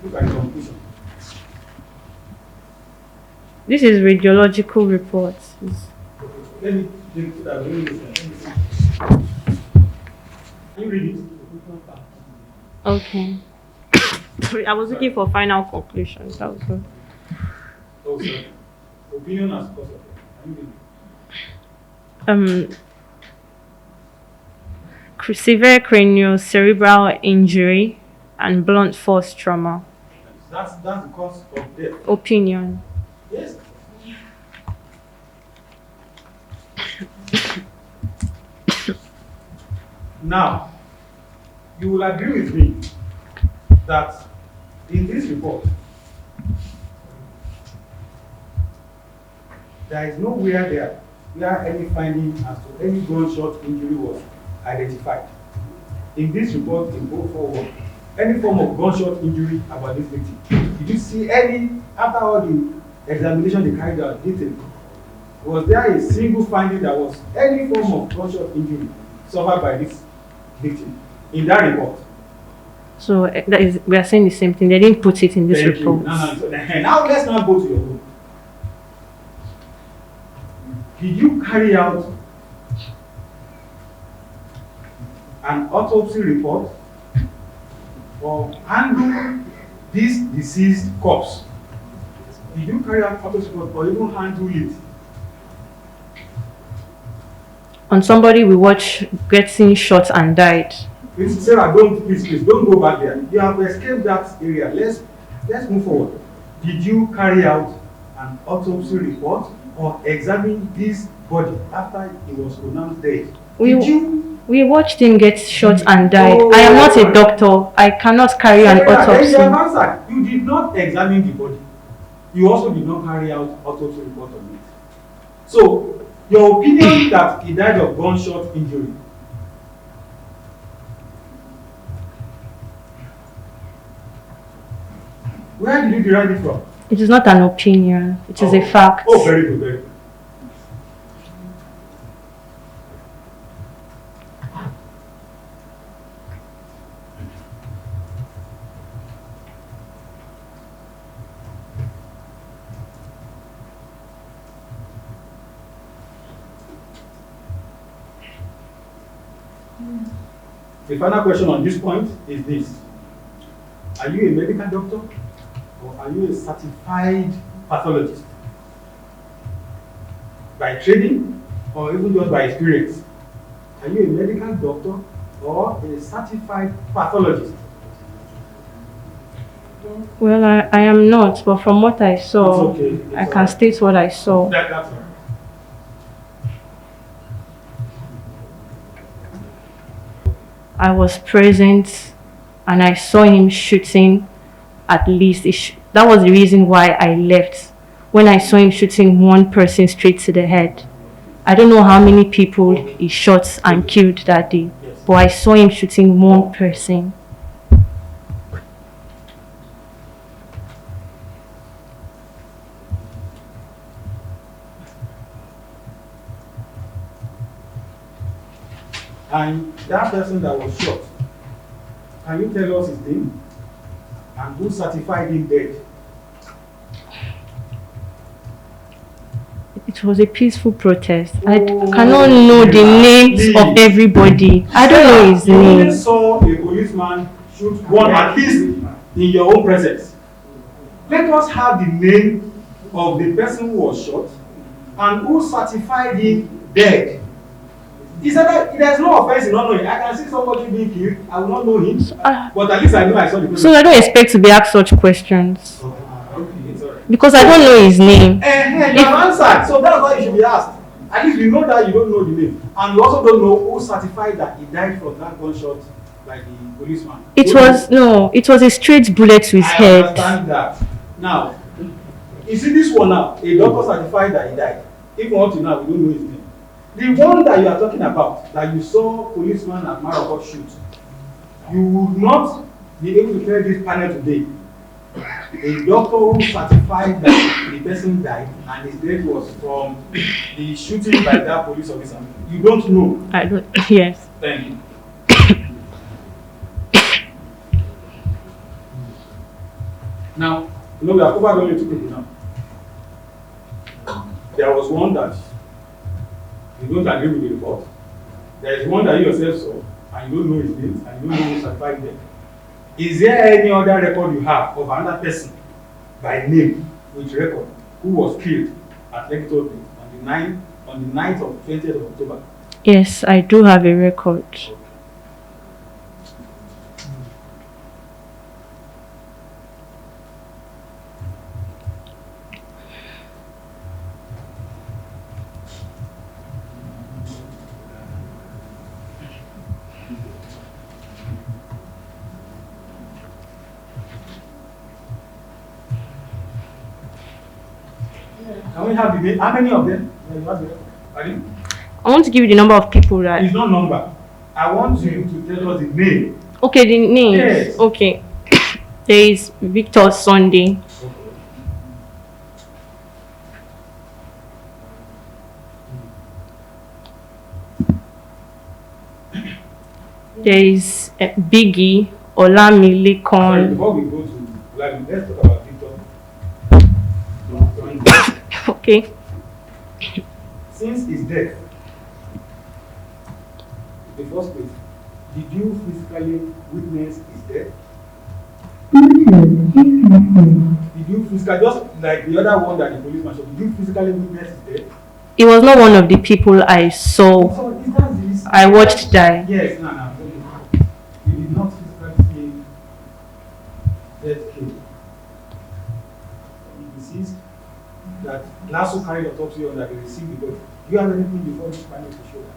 Look at the conclusion. This is radiological reports. Let me put that. Let me Can you read it? Okay. I was looking for final conclusion. That was good. Oh, sorry. Opinion as cause of it. Can you read it? Severe craniocerebral injury and blunt force trauma. That's the cause of death. Opinion. Yes. Now, you will agree with me that in this report, there is nowhere there where any finding as to any gunshot injury was identified. In this report, in 041, any form of gunshot injury about this victim. Did you see any, after all the examination they carried out, detail, was there a single finding that was any form of gunshot injury suffered by this victim in that report? So we are saying the same thing. They didn't put it in this report. Now let's now go to your room. Did you carry out an autopsy report or handle this deceased corpse? Did you carry out autopsy report or even handle it? On somebody we watched getting shot and died. Please, Sarah, please don't go back there. You have escaped that area. Let's move forward. Did you carry out an autopsy report or examine this body after he was pronounced dead? Did you We watched him get shot and died. I am not a doctor. I cannot carry an autopsy. You did not examine the body. You also did not carry out autopsy report on it. So, your opinion that he died of gunshot injury. Where did you derive it from? It is not an opinion. It is a fact. Oh, very good, very good. The final question on this point is this. Are you a medical doctor or are you a certified pathologist? By training or even just by experience? Are you a medical doctor or a certified pathologist? Well, I am not, but from what I saw, I can state what I saw. That's all right. I was present and I saw him shooting at least. That was the reason why I left. When I saw him shooting one person straight to the head. I don't know how many people he shot and killed that day, but I saw him shooting one person. And that person that was shot, can you tell us his name? And who certified him dead? It was a peaceful protest. I cannot know the names of everybody. I don't know his name. You only saw a policeman shoot one, at least in your own presence. Let us have the name of the person who was shot and who certified him dead. He said that there's no offense in not knowing. I can see somebody being killed, I will not know him, but at least I know I saw the person. So I don't expect to be asked such questions. Okay, it's all right. Because I don't know his name. You have answered, so that's why you should be asked. At least we know that you don't know the name. And you also don't know who certified that he died from that gunshot, like the policeman. It was a straight bullet to his head. I understand that. Now, you see this one now, a doctor certified that he died. Even up to now, we don't know his name. The one that you are talking about, that you saw policeman at Marocco shoot, you would not be able to tell this panel today. A doctor who certified that the person died and his death was from the shooting by that police officer. You don't know. I don't. Yes. Thank you. Now, we have covered only 2 people now. There was one that you don't agree with the report. There is one that you yourself saw and you don't know his name and you don't know who certified them. Is there any other record you have of another person by name with record who was killed at Lake Toby on the night of 20th of October? Yes, I do have a record. Okay. Can we have the name? How many of them? I want to give you the number of people that. It's not number. I want you to tell us the name. Okay, the names. Yes. Okay. There is Victor Sunday. There is Biggie Olamilekan. Sorry, before we go to Olamilekan, let's talk about Victor. Okay. Since his death, the first place, did you physically witness his death? Did you physically, just like the other one that the policeman shot, did you physically witness his death? It was not one of the people I saw. So is that this? I watched die. Yes, no. You did not physically see death killed. Deceased that Lasso carried autopsy on that they received the body. Do you have anything before this panel to show that?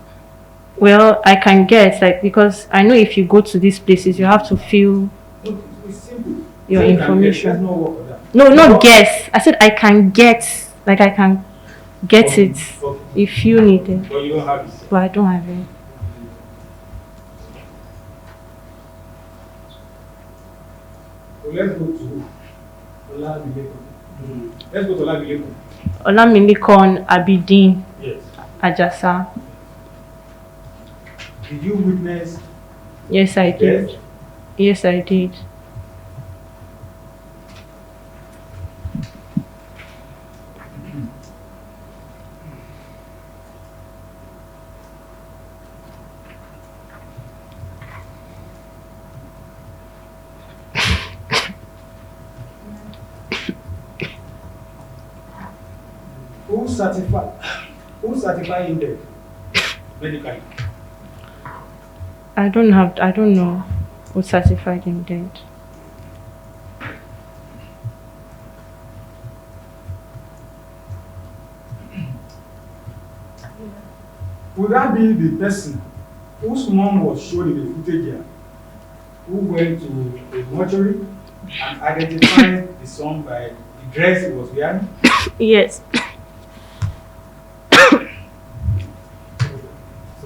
Well, I can get, like, because I know if you go to these places, you have to fill No, it's simple. your Say you can information. There's no work for that. No, not guess. I said I can get, like I can get Okay, it okay. if you need it, But you don't have it. but I don't have it. So let's go to Olamileko. Let's go to Olamileko. Olamilikon Abidin Yes. Ajasa. Did you witness? Yes, I did. Yes. Yes, I did. Who certify him dead medically? I don't know who certified him dead. Would that be the person whose mom was shown in the footage here, who went to a mortuary and identified the son by the dress he was wearing? Yes.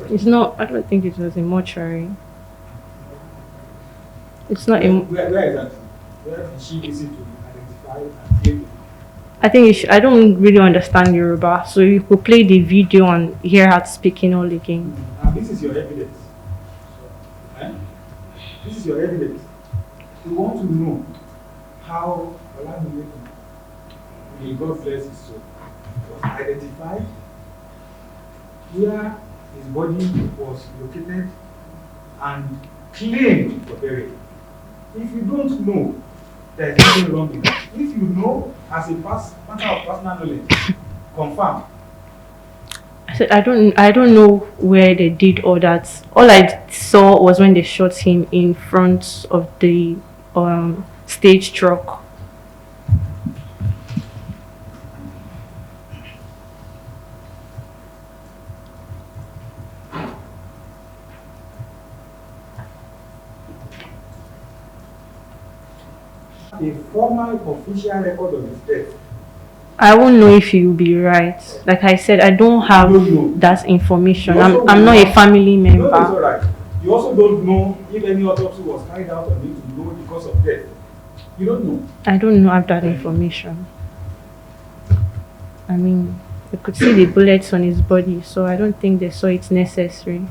It's not, I don't think it was a mortuary. It's not a, Where is that? Where did she visit to identify and claim it? I think I don't really understand Yoruba, so you could play the video and hear her speaking all again. Now this is your evidence. Eh? This is your evidence. We want to know how Olamileko, may God bless his soul, was identified, where his body was located, and claimed for burial. If you don't know, there is nothing wrong with that. If you know, as a matter of personal knowledge, confirm. I said I don't know where they did all that. All I saw was when they shot him in front of the stage truck. A formal official record of his death. I won't know if you'll be right. Like I said, I don't have that information. I'm not a family No, it's member. all right. You also don't know if any autopsy was carried out on him to know the cause of death. You don't know. I don't have that information. I mean, you could see the bullets on his body, so I don't think they saw it necessary.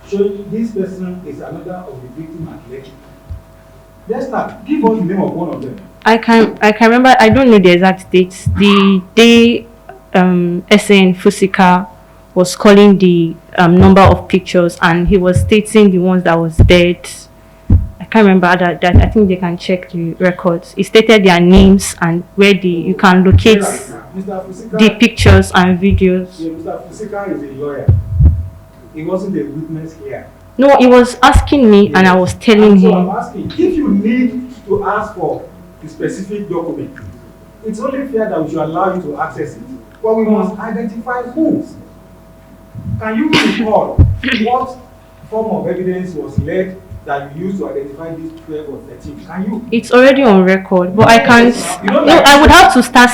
So this person is another of the victims at Lekki. Let's start. Give us the name of one of them. I can remember. I don't know the exact dates. The day SN Fusika was calling the number of pictures, and he was stating the ones that was dead. I can't remember that. I think they can check the records. He stated their names and where you can locate Mr. Fusika, the pictures and videos. yeah, Mr. Fusika is a lawyer. He wasn't a witness here. No, he was asking me, and I was telling So him. I'm asking, if you need to ask for the specific document, it's only fair that we should allow you to access it. But we must identify who. Can you recall what form of evidence was led that you used to identify these 12 or 13? Can you? It's already on record, but I can't. You don't No, like I would to- have to start.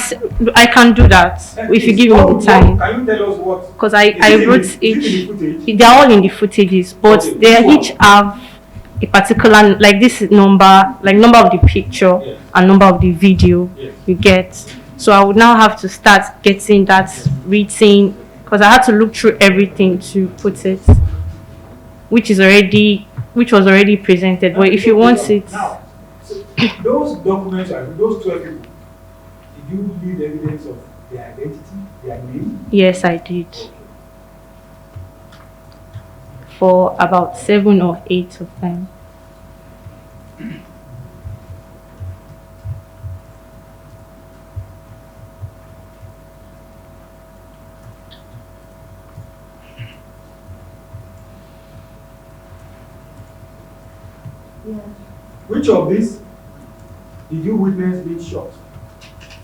I can do that if you give me the time. Can you tell us what? Because Is it wrote in the each. footage? They are all in the footages, but Okay, they which each have a particular, like this number, like number of the picture Yes. and number of the video Yes. you get. So I would now have to start getting that written, because I had to look through everything to put it, which was already presented. But if you want it, Now, so those documents, those 12 people, did you leave evidence of their identity, their name? yes, I did. For about 7 or 8 of them. Yes. Which of these did you witness being shot?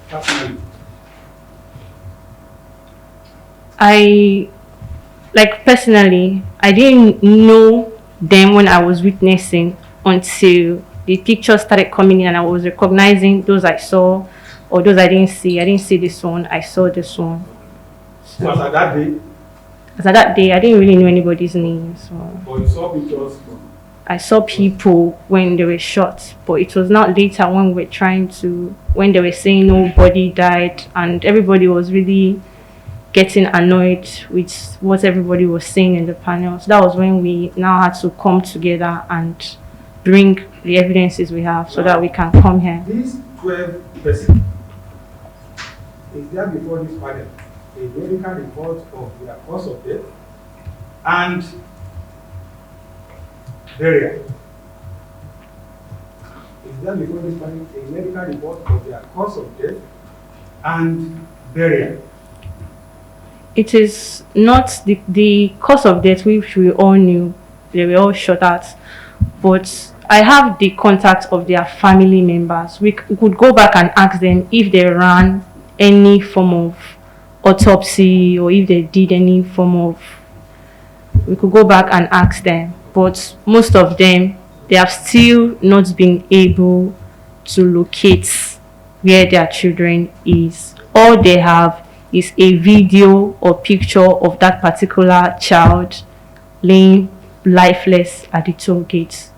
Personally. Personally, I didn't know them when I was witnessing until the pictures started coming in and I was recognizing those I saw or those I didn't see. I didn't see this one, I saw this one. So as at that day? As at that day, I didn't really know anybody's name. So. But you saw pictures? I saw people when they were shot, but it was not later when when they were saying nobody died and everybody was really getting annoyed with what everybody was saying in the panel. So that was when we now had to come together and bring the evidences we have so that we can come here. These 12 persons, is there before this panel a medical report of their cause of death and burial? Is there before this panel a medical report of their cause of death and burial? It is not the cause of death, which we all knew. They were all shot at. But I have the contact of their family members. We could go back and ask them if they ran any form of autopsy or if they did any form of... We could go back and ask them. But most of them, they have still not been able to locate where their children is. All they have is a video or picture of that particular child laying lifeless at the toll gate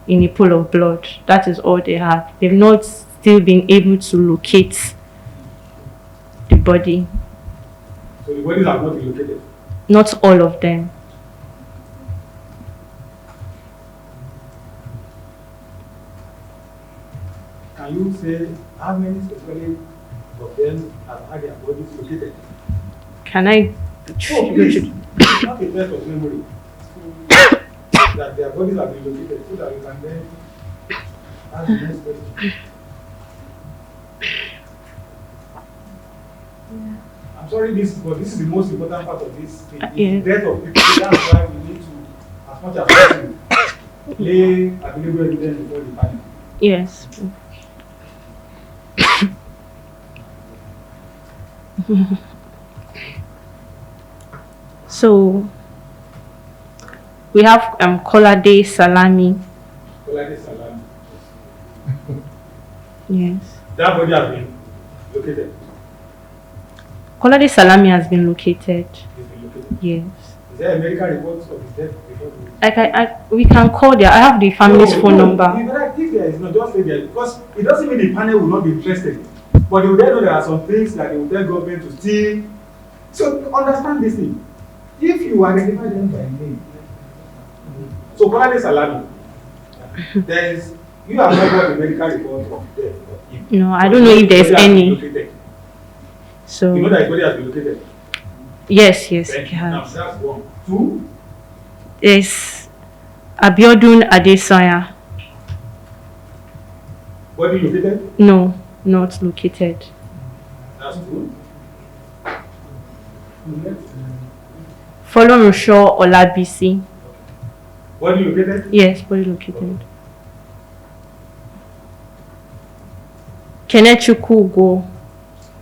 in a pool of blood. That is all they have. They've not still been able to locate the body. So the bodies have not been located? Not all of them. Can you say how many specifically of them have had their bodies located? Can I? Oh, please. Not a test of memory. That their bodies have been located so that we can then ask the next question. I'm sorry, but this is the most important part of this thing. It's the death of people. That's why we need to, as much as possible, lay available evidence before the panel. Yes. So we have Kolade Salami. Kolade Salami. Yes. That body has been located. Kolade Salami has been located. It's been located. Yes. Is there a medical report of his death before we can call there. I have the family's phone number. If there is not, just say there, because it doesn't mean the panel will not be interested. But they will then know there are some things that they will tell government to steal. So understand this thing. If you identify them by name, so Kolade Salami, you have not got a medical report of death of him. No, I don't know if there's any. So you know that his body has been located? Yes, it has. Now that's one. Two. There's Abiodun Adesanya. Body located? No, not located. That's two. Folorunso Olabisi. Body located? Yes, body located. Kenechukwu Go.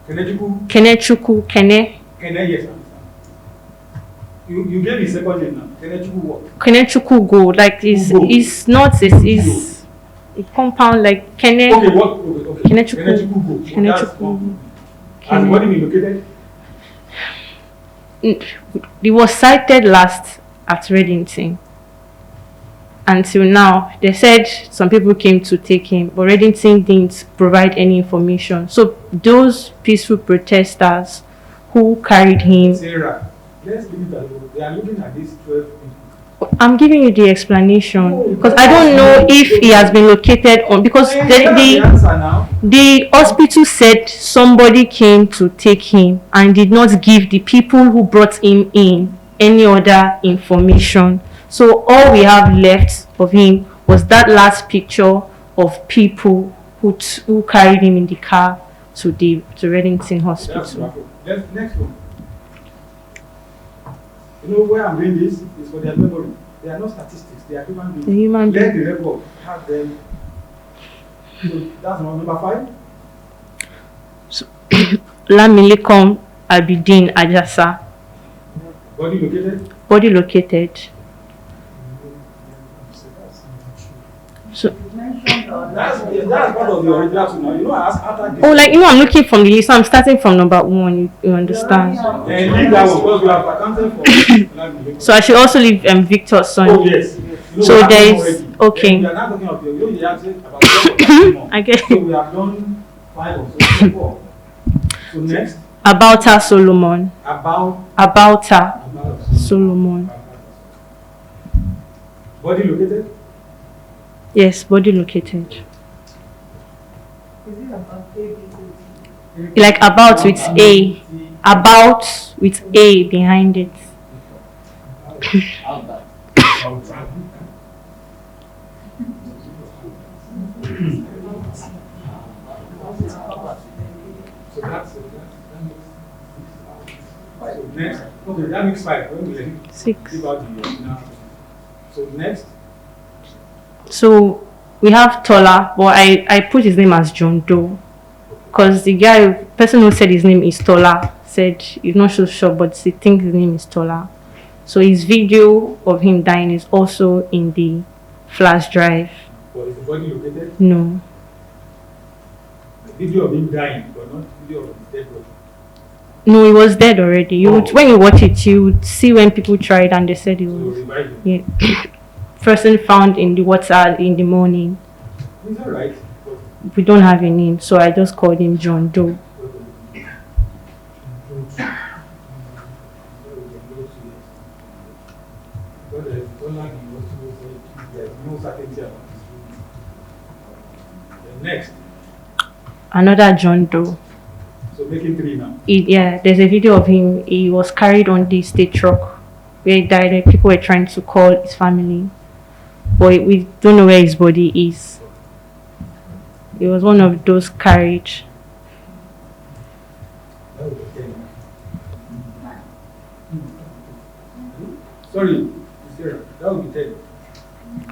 Kenechukwu Kene. Kene, yes. You gave his second name now. Kenechukwu what? Kenechukwu Go, like it's not is a compound like Kene. Okay, what? Okay. Kenechukwu Go. Kenechukwu. And what did he located? He was sighted last at Reddington. Until now, they said some people came to take him, but Reddington didn't provide any information. So those peaceful protesters who carried him. Sarah, let's leave it alone. They are looking at these 12 people. I'm giving you the explanation because I don't know if he has been located on because the hospital said somebody came to take him and did not give the people who brought him in any other information. So all we have left of him was that last picture of people who carried him in the car to Reddington Hospital. Next one. You know where I'm doing this is for their memory. They are not statistics. They are human beings. The human Let being. the record have them. So that's number 5. Lamilikom Abidin Ajasa. Body located. Body located. So That's part of the original too now. You know, I asked after this. oh, like I'm looking from the list. So I'm starting from number 1. You understand? Then leave that one because we have accounted for. So I should also leave Victor's son. Oh yes. You know, So we have there them is already. okay. Then we are not talking of the. You know, you have said about 4 more. I get So we have done 5 or so. 4. So next, Abouta Solomon. about Solomon. body located. Yes, body located. Is it about ABC? Like about with A. About with A behind it. So that's it. So next, okay, that makes 5. When we 6. give out the original. So next, So we have Tola, but I put his name as John Doe. Because the person who said his name is Tola said he's not so sure, but he thinks his name is Tola. So his video of him dying is also in the flash drive. or is the body located? No. The video of him dying, but not video of his dead body. No, he was dead already. Oh. When you watch it, you would see when people tried and they said he So was. revive him. Yeah. Person found in the water in the morning. He's alright. We don't have a name, so I just called him John Doe. Next, Another John Doe. so making 3 now. Yeah, there's a video of him. He was carried on the state truck where he died. And people were trying to call his family, but we don't know where his body is. It was one of those carried. That would be 10. Sorry, Sarah, that would be 10.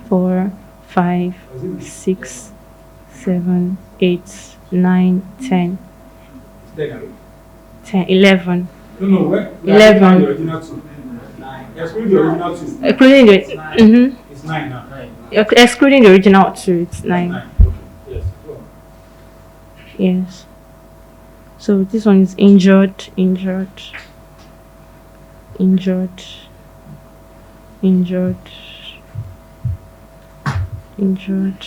4, 5, Was it 6, 7, 8, 9, 10, 10? 10, 11. No, where? 11. The original 2. Excluding the original 2. Excluding the It's 9 now. excluding the original 2, it's 9. 9. Okay. Yes. Go on. Yes. So this one is injured, injured, injured, injured, injured.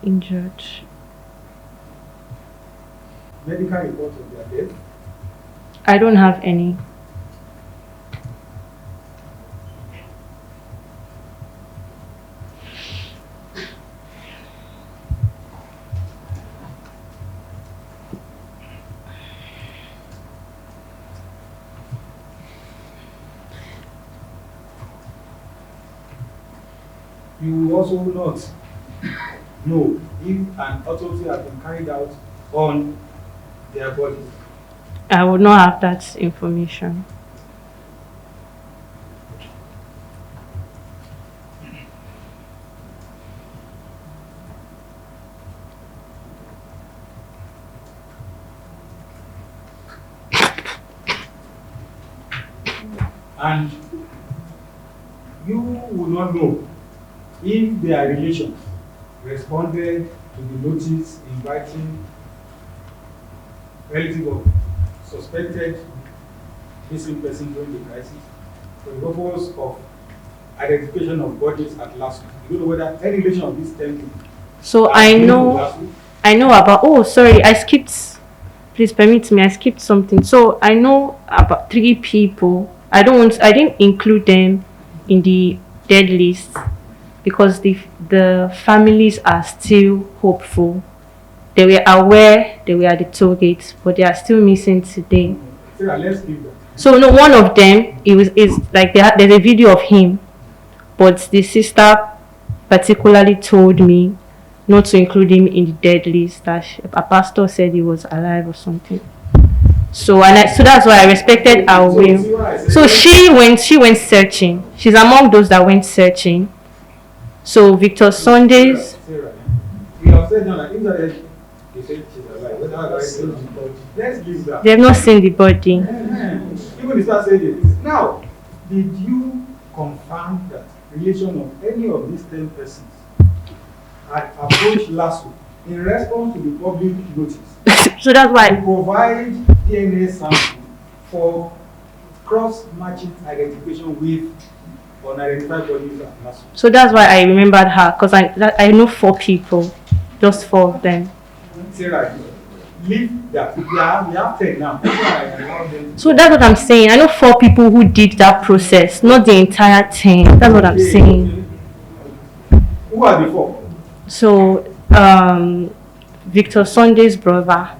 Injured. Medical report of their death. I don't have any. You will also not know if an autopsy has been carried out on their body. I would not have that information. And you will not know if their relations responded to the notice inviting relative of suspected missing person during the crisis for the purpose of identification of bodies at last week. You don't know whether any relation of these 10 people. So I know about, oh sorry, I skipped, please permit me, I skipped something. So I know about 3 people. I didn't include them in the dead list because the families are still hopeful. They were aware they were at the toll gate, but they are still missing today. Sarah, let's leave that. So no, one of them is like there's a video of him, but the sister particularly told me not to include him in the dead list. That a pastor said he was alive or something. So that's why I respected her will. So she went searching. She's among those that went searching. So Victor Sundays. We have said now that if they said she's alive, let's leave that. They have not seen the body. Even if start saying it. Now, did you confirm that relation of any of these 10 persons had approached LASU in response to the public notice? So that's why. To provide DNA sample for cross-matching identification with unidentified bodies at LASU. So that's why I remembered her, because I know 4 people, just 4 of them. Sarah, leave that. We have 10 now. So that's what I'm saying. I know 4 people who did that process, not the entire 10. That's what I'm saying. Who are the 4? So, Victor Sunday's brother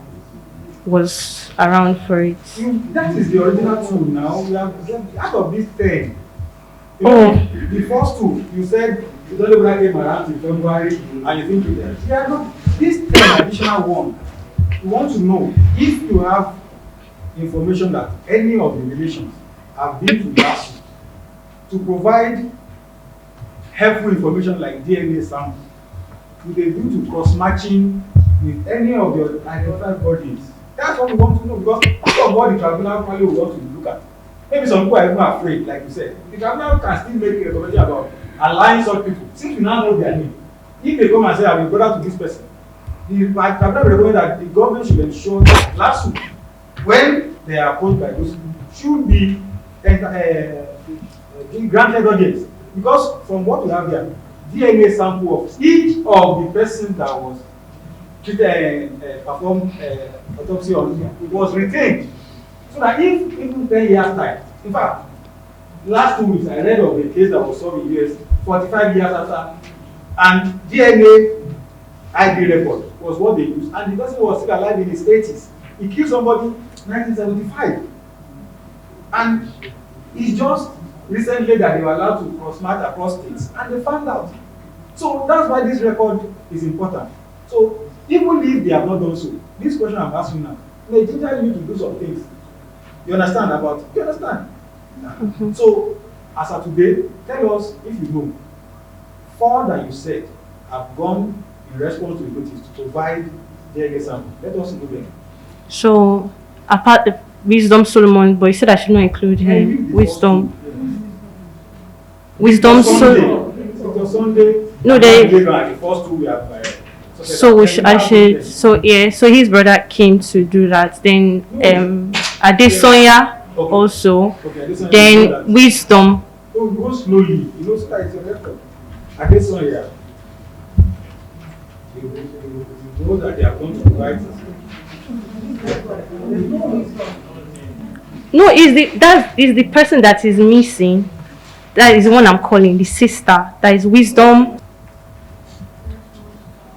was around for it. That is the original 2 now. We have out of these 10. The first 2, you said you don't know came around in February and you think these 10 additional 1. You want to know if you have information that any of the relations have been to LASU to provide helpful information like DNA sample with a view to cross-matching with any of the identified bodies. That's what we want to know, because part of what the tribunal probably will want to look at. Maybe some people are even afraid, like you said. The tribunal can still make a recommendation about allowing such people, since we now know their name. If they come and say, I will brother to this person, the tribunal will recommend that the government should ensure that LASU, when they are approached by those people, should be granted audience. Because from what we have here, DNA sample of each of the persons that was performed autopsy on was retained. So that if even 10 years time, in fact, last 2 weeks I read of a case that was solved in the US 45 years after, and DNA ID record was what they used, and the person was still alive in his 80s. He killed somebody in 1975, and it's just recently that they were allowed to cross-match across states, and they found out. So that's why this record is important. So even if they have not done so, this question I'm asking now may ginger you to do some things. You understand about? You understand? Mm-hmm. So as of today, tell us if you know 4 that you said have gone in response to the notice to provide DNA sample. Let us know them. So apart the Wisdom Solomon, but you said I should not include him. Wisdom. Wisdom Sunday. No, they. The first 2 we have. So I should. So yeah. So his brother came to do that. Then Adesonya also. Okay, then Wisdom. Oh, go slowly. You know, so that it's a record. Adesonya. You know that they are going to provide. No, is the person that is missing. That is the one I'm calling, the sister. That is Wisdom.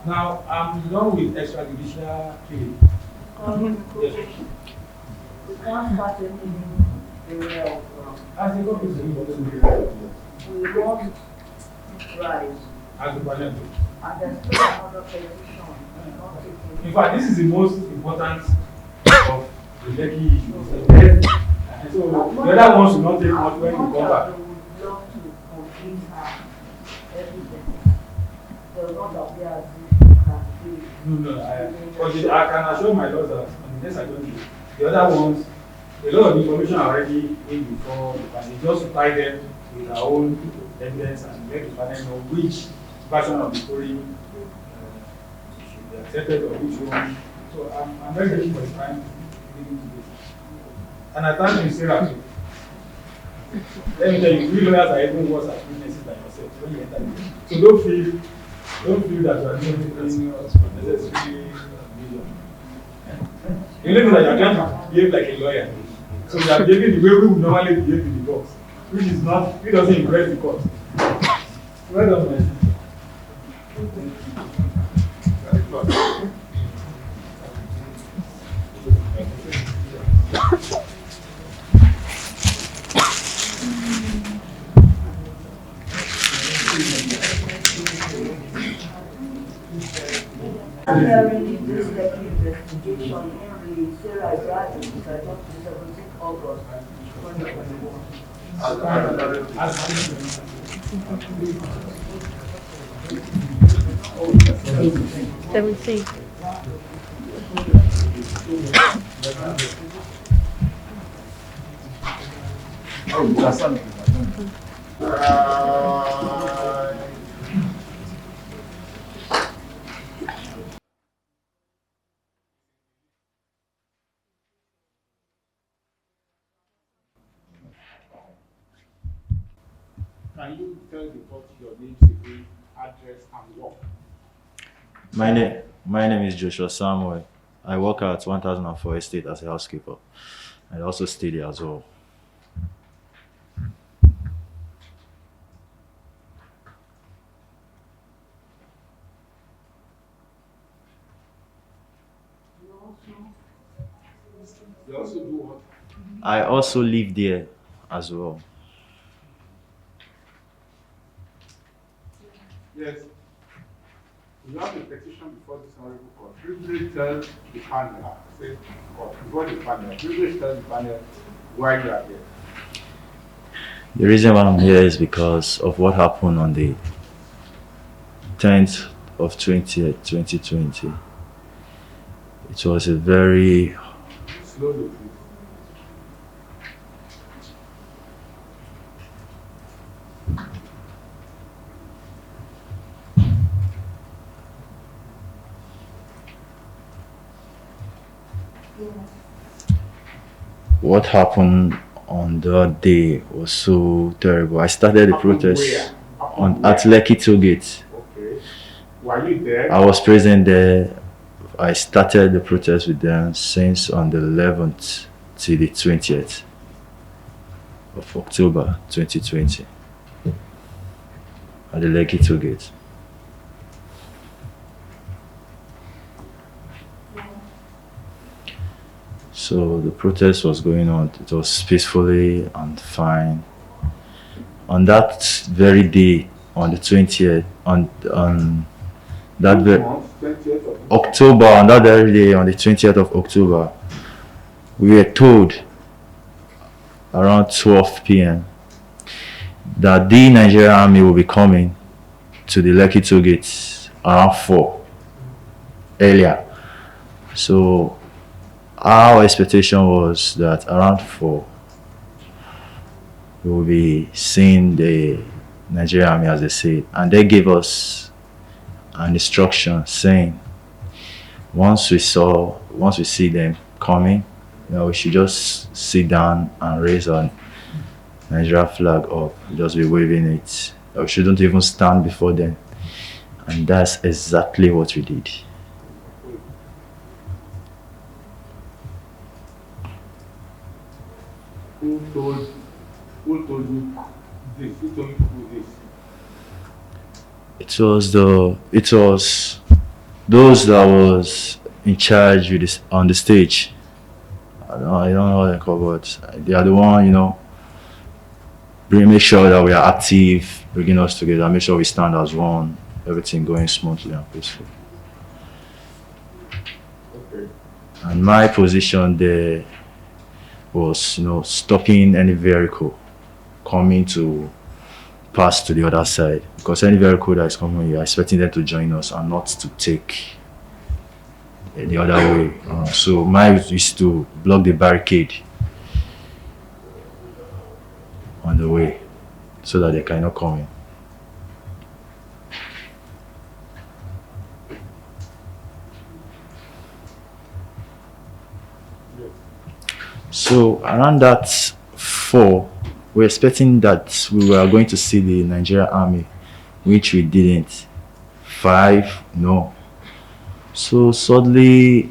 Now, I'm done with extrajudicial killing. Yes. As a copy, we want right as the parliament. And there's still another petition. In fact, this is the most important of the Lekki issue. So the other ones will not take much when you come back. No, I can assure my daughter that on the next I don't do. The other ones, a lot of information are already in before, and they just tie them with our own evidence and let the panel know which version of the story should be accepted or which one. So I'm very grateful for the time giving to this. And I thank you, Sarah. Let me tell you, we lawyers are even worse as witnesses than yourself when you enter the case. So don't feel that you are doing unnecessary vision. The only thing that you are trying to behave like a lawyer. So you are behaving the way we would normally behave in the court, which doesn't impress the court. Well done, man. This investigation petition in the Sarah Ibrahim, which I got to 17th August 2021. 17. Can you tell the court your name, civil address, and work? My name is Joshua Samuel. I work at 1004 Estate as a housekeeper. I also stay there as well. You also do what? I also live there as well. Yes. You have a petition before this honorable court. Briefly tell the panel, say, or before the panel, briefly tell the panel why you are here. The reason why I'm here is because of what happened on the 10th of 20th, 2020. It was a very... Slowly, please. What happened on that day was so terrible. I started the protest at Lekki Tollgate. Okay. Were you there? I was present there. I started the protest with them since on the 11th to the 20th of October 2020 at the Lekki Tollgate. So the protest was going on. It was peacefully and fine. On that very day, on the 20th, on that very October, on that very day, on the 20th of October, we were told around 12 p.m. that the Nigerian army will be coming to the Lekki Tollgate around 4 earlier. So our expectation was that around 4 we will be seeing the Nigerian army, as they say, and they gave us an instruction saying once we see them coming, we should just sit down and raise our Nigeria flag up, just be waving it. We shouldn't even stand before them, and that's exactly what we did. Who told you this? Who told you to do this? It was those that was in charge with this, on the stage. I don't know what they call it. They are the one, make sure that we are active, bringing us together, make sure we stand as one, everything going smoothly and peacefully. Okay. And my position there was, stopping any vehicle coming to pass to the other side, because any vehicle that is coming, you're expecting them to join us and not to take the other way. So my is to block the barricade on the way so that they cannot come in. So around that 4, we're expecting that we were going to see the Nigerian army, which we didn't. 5, no. So suddenly,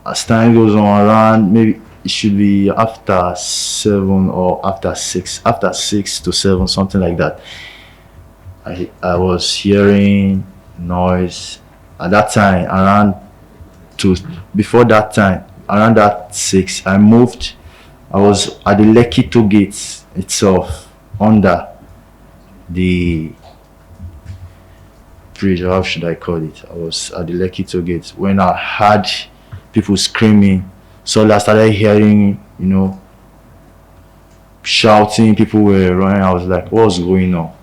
as time goes on, around maybe it should be after 7 or after 6 to 7, something like that. I was hearing noise at that time, before that time, around that 6, I moved. I was at the Lekki Tollgate itself, under the bridge, or how should I call it? I was at the Lekki toll gate when I heard people screaming. So I started hearing, shouting. People were running. I was like, what's going on?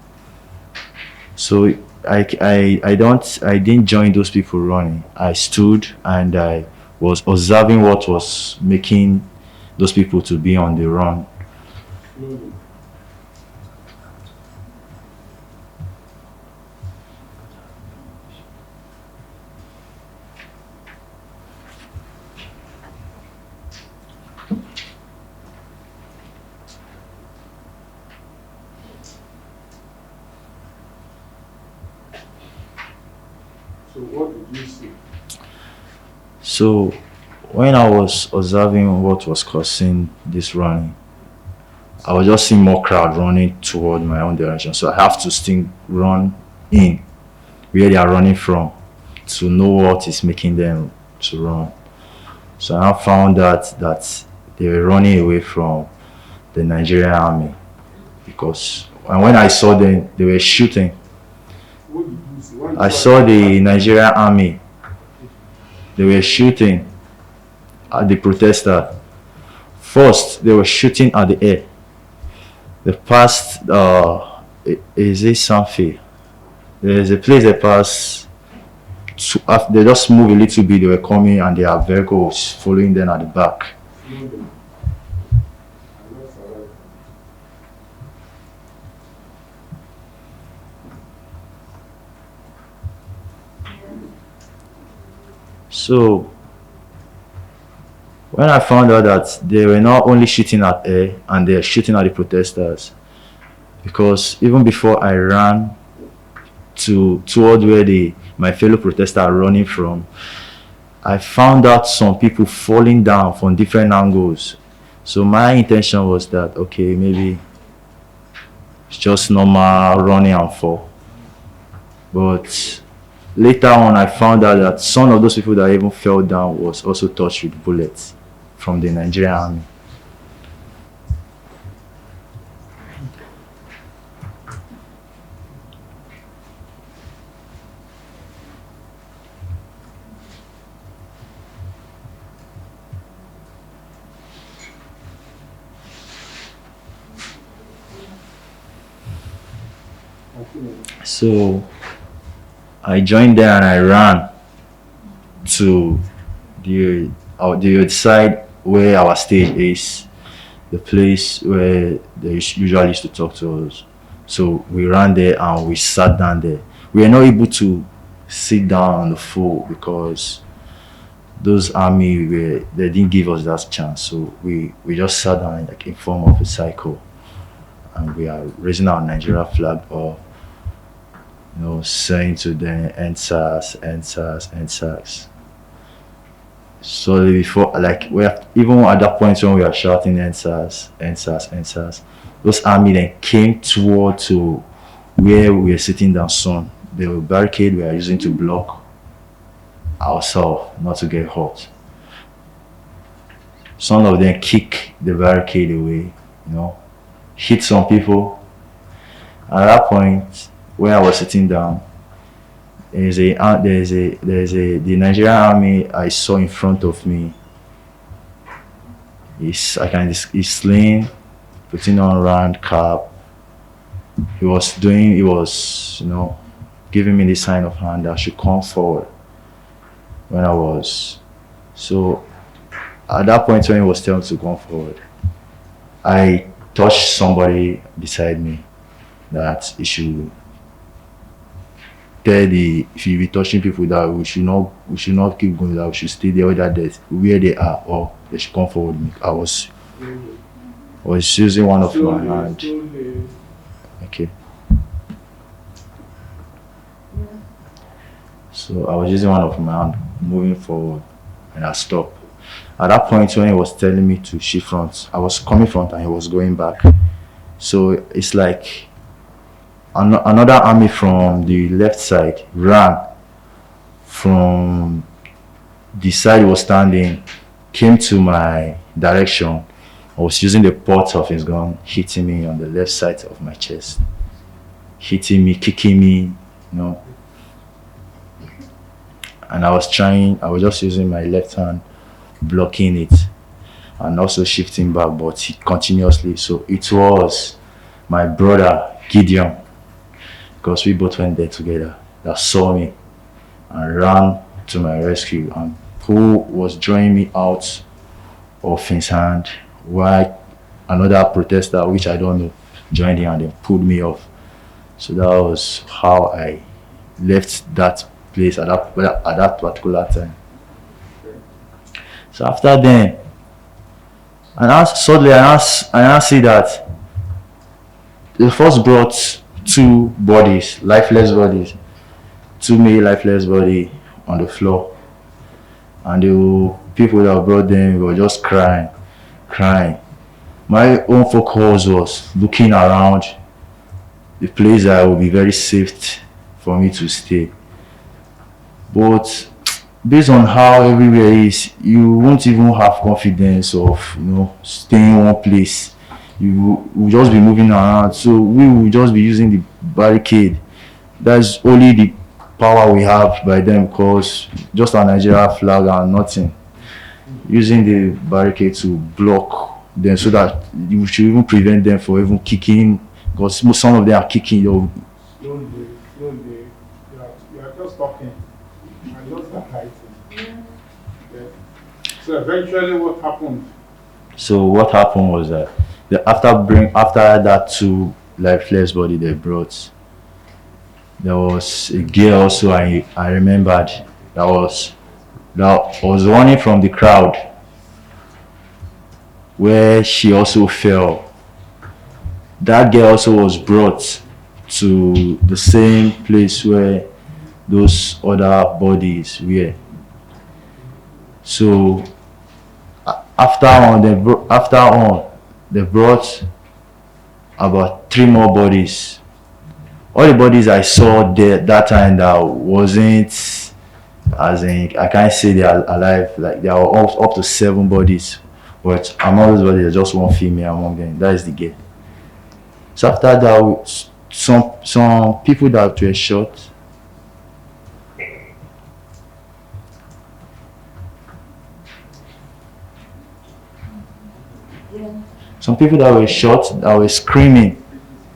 So I didn't join those people running. I stood and I was observing what was making those people to be on the run. So what did you see? So when I was observing what was causing this running, I was just seeing more crowd running toward my own direction. So I have to still run in where they are running from to know what is making them to run. So I found that they were running away from the Nigerian army, because when I saw them, they were shooting. What did you see? When you I saw the Nigerian army. They were shooting at the protester. First, they were shooting at the air. They passed, is it something? There's a place they passed. They just moved a little bit. They were coming and their vehicles following them at the back. So when I found out that they were not only shooting at air and they were shooting at the protesters, because even before I ran toward where my fellow protesters are running from, I found out some people falling down from different angles. So my intention was that, okay, maybe it's just normal running and fall. But later on, I found out that some of those people that even fell down was also touched with bullets from the Nigerian army. So I joined there and I ran to the side where our stage is, the place where they usually used to talk to us. So we ran there and we sat down there. We were not able to sit down on the floor because those army they didn't give us that chance. So we just sat down like in form of a cycle, and we are raising our Nigeria flag or saying to them, "End SARS, end SARS, end SARS." So before, even at that point when we are shouting "End SARS, end SARS, end SARS," those army then came toward to where we were sitting down. Soon the barricade we are using to block ourselves not to get hurt. Some of them kick the barricade away, hit some people. At that point, where I was sitting down, the Nigerian army I saw in front of me. He's slim, putting on round cap. He was giving me the sign of hand that I should come forward. So at that point when he was telling me to come forward, I touched somebody beside me that he should if you be touching people that we should not keep going, that we should stay there where they are, or they should come forward with me. I was using one of my hand. Okay. So I was using one of my hand, moving forward, and I stopped. At that point when he was telling me to shift front, I was coming front and he was going back. So it's like another army from the left side ran from the side he was standing, came to my direction. I was using the port of his gun, hitting me on the left side of my chest, hitting me, kicking me, and I was just using my left hand blocking it and also shifting back, but continuously. So it was my brother Gideon, because we both went there together, that saw me and ran to my rescue, and who was drawing me out of his hand while another protester, which I don't know, joined in and then pulled me off. So that was how I left that place at that particular time. So after then, suddenly I now see that they first brought two bodies, lifeless bodies, two male lifeless body on the floor, and the people that brought them were just crying. My own focus was looking around the place that would be very safe for me to stay. But based on how everywhere is, you won't even have confidence of staying in one place. You will just be moving around. So we will just be using the barricade. That's only the power we have by them, because just a Nigeria flag and nothing. Using the barricade to block them so that you should even prevent them from even kicking, because some of them are kicking your. Slowly. You are just talking. And just fighting. Yeah. So eventually what happened? So what happened was that after that two lifeless body they brought, there was a girl also I remembered that was running from the crowd, where she also fell. That girl also was brought to the same place where those other bodies were. So after they brought about 3 more bodies. All the bodies I saw there that time that wasn't, as in, I can't say they are alive, like there were up to 7 bodies, but among those bodies there's just one female among them. That is the girl. So after that, some people that were shot, that were screaming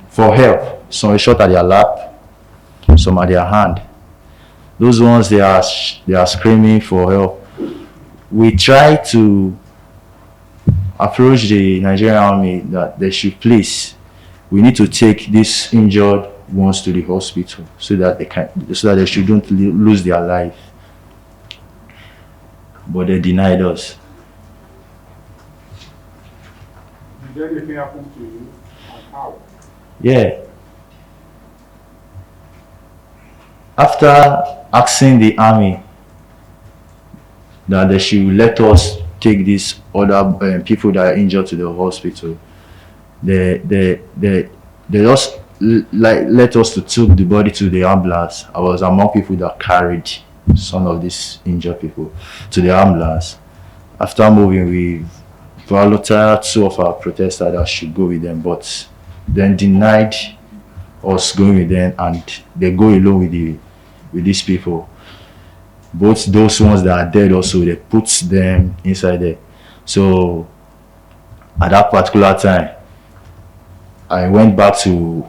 for help. Some were shot at their lap, some at their hand. Those ones, they are screaming for help. We try to approach the Nigerian army that they should please, we need to take these injured ones to the hospital so that they shouldn't lose their life. But they denied us. Did anything happen to you, and how? Yeah. After asking the army that they should let us take these other people that are injured to the hospital, they just let us to take the body to the ambulance. I was among people that carried some of these injured people to the ambulance. After moving, we volunteered 2 of our protesters that should go with them, but then denied us going with them, and they go alone with these people. Both those ones that are dead also, they put them inside there. So at that particular time, I went back to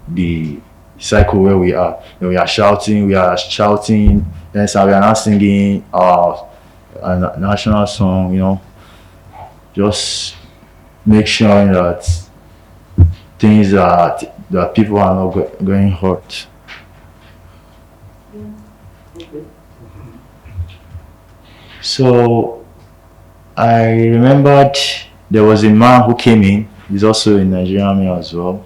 the cycle where we are. We are shouting, then so we are now singing our national song, just make sure that things that people are not going hurt. So I remembered there was a man who came in. He's also in Nigerian army as well,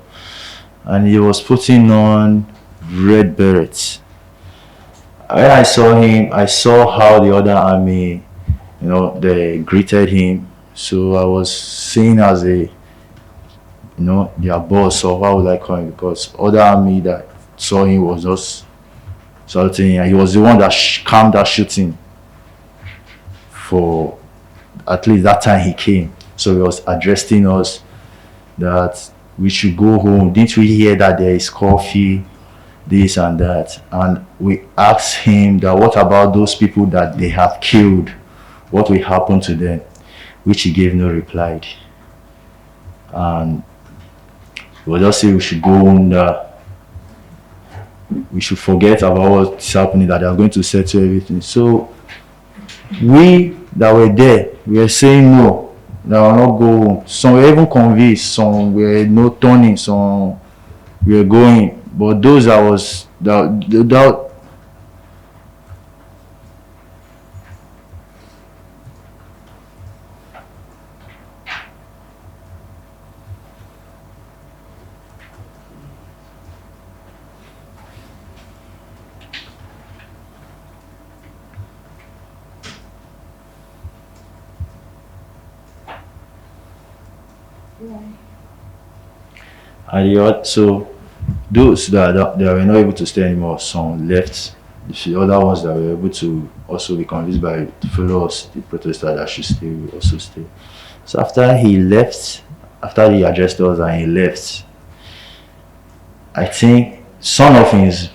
and he was putting on red berets. When I saw him, I saw how the other army, they greeted him. So I was seen as a, their boss, or how would I call him? Because other army that saw him was just saluting him. He was the one that calmed that shooting. For at least that time he came. So he was addressing us that we should go home. Didn't we hear that there is coffee this and that. And we asked him that what about those people that they have killed? What will happen to them? Which he gave no reply. And we just say we should go on, we should forget about what's happening, that they are going to settle everything. So we that were there, we were saying no, that will not go home. Some were even convinced, some were no turning, some were going. But those that was that so those that they were not able to stay anymore, some left. The other ones that were able to also be convinced by the fellows, the protesters that should stay, will also stay. So after he left, after he addressed us and he left, I think some of his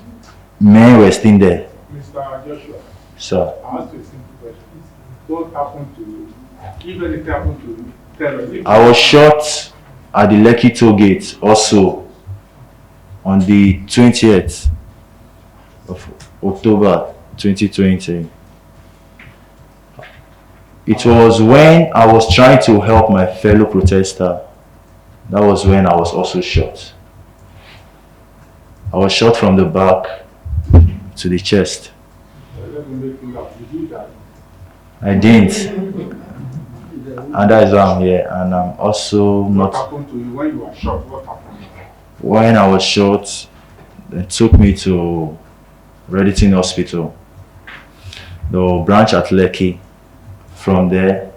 men were still there. Mr. Joshua, So I ask you a simple question. What happened to you? If anything happened to you, tell us. I was shot at the Lekki toll gate also on the 20th of October 2020. It was when I was trying to help my fellow protester. That was when I was also shot. I was shot from the back to the chest. Let me make you laugh. Did you die? I didn't. And that is why I'm here. And I'm also What not. happened to you when you were shot? What happened? When I was shot, they took me to Reddington Hospital, the branch at Lekki. From there,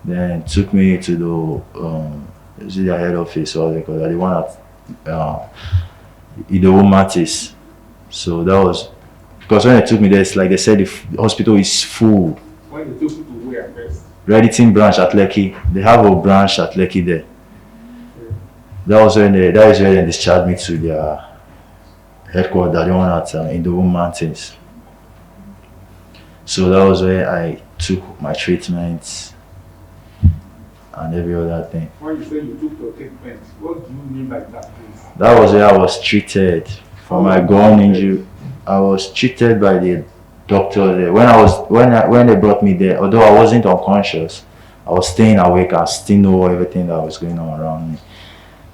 then took me to the is it their head office or they call it, the one at Idaho Matis. So that was because when they took me there, it's like they said the hospital is full. When they took you to where first? Reddington branch at Lekki. They have a branch at Lekki there. That is where they discharged me to their headquarters, the one at in the mountains. So that was where I took my treatment and every other thing. When you say you took your treatment, what do you mean by that, please? That was where I was treated for my gun injury. I was treated by the doctor there. When they brought me there, although I wasn't unconscious, I was staying awake. I still know everything that was going on around me.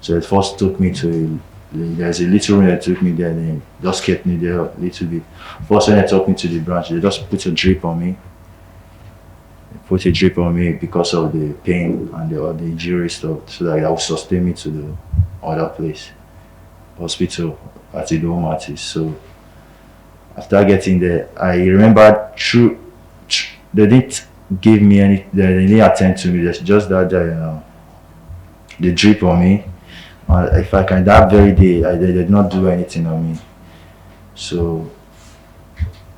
So they first took me to there's a little room that took me there. They just kept me there a little bit. First, when they took me to the branch, they just put a drip on me. They put a drip on me because of the pain and the injury stuff, so that would sustain me to the other place, hospital at the Matis. So after getting there, I remember they didn't give me any, they didn't attend to me. There's just that the drip on me. If I can, that very day, they did not do anything on me. So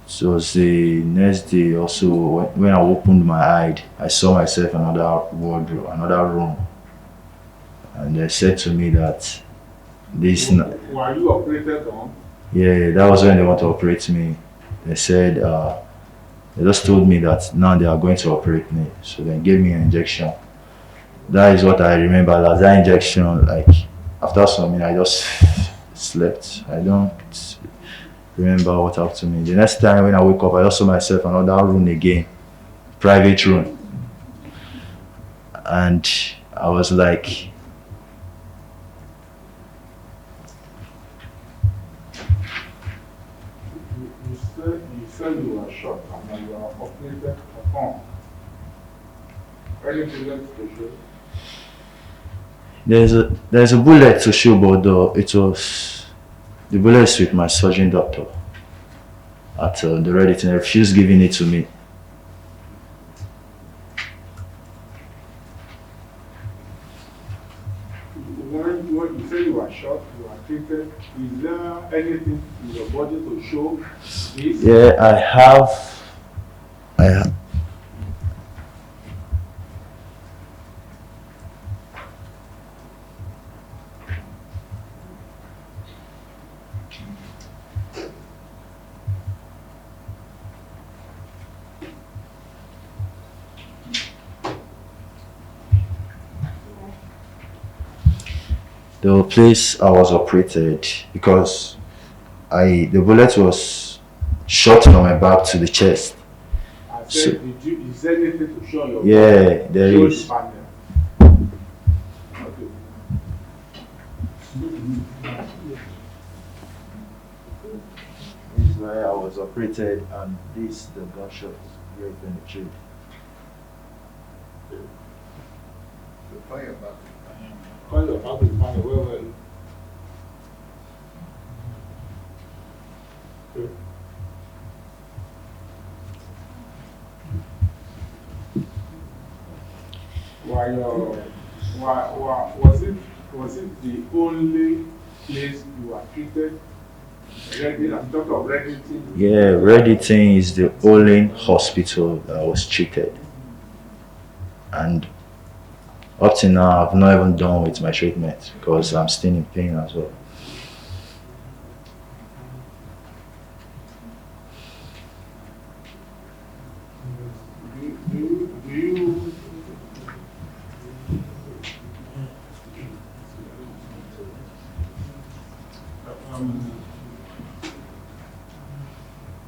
the next day also, when I opened my eye, I saw myself in another wardrobe, another room. And they said to me that this... Were you operated on? Yeah, that was when they want to operate me. They said, they just told me that now they are going to operate me. So they gave me an injection. That is what I remember. That injection, like, after some minutes, I just slept. I don't remember what happened to me. The next time when I wake up, I just saw myself in another room again, private room. And I was like, You said you were shot and you were operated upon. Anything left to show? There's a bullet to show, but the bullet is with my surgeon doctor at the Reddit, and refused giving it to me. When you say you were shot, you were treated, is there anything in your body to show this? Yeah, I have. The place I was operated because the bullet was shot from my back to the chest. I said, is there anything to show your Yeah, there show is. the panel? Okay. This is where I was operated, and this the gunshot very penetrated. Call your back with panel. Where were you? Okay. Was it the only place you were treated? Reading, I'm talking of Reddington. Yeah, Reddington is the only hospital that I was treated, and up to now I've not even done with my treatment because I'm still in pain as well. Do you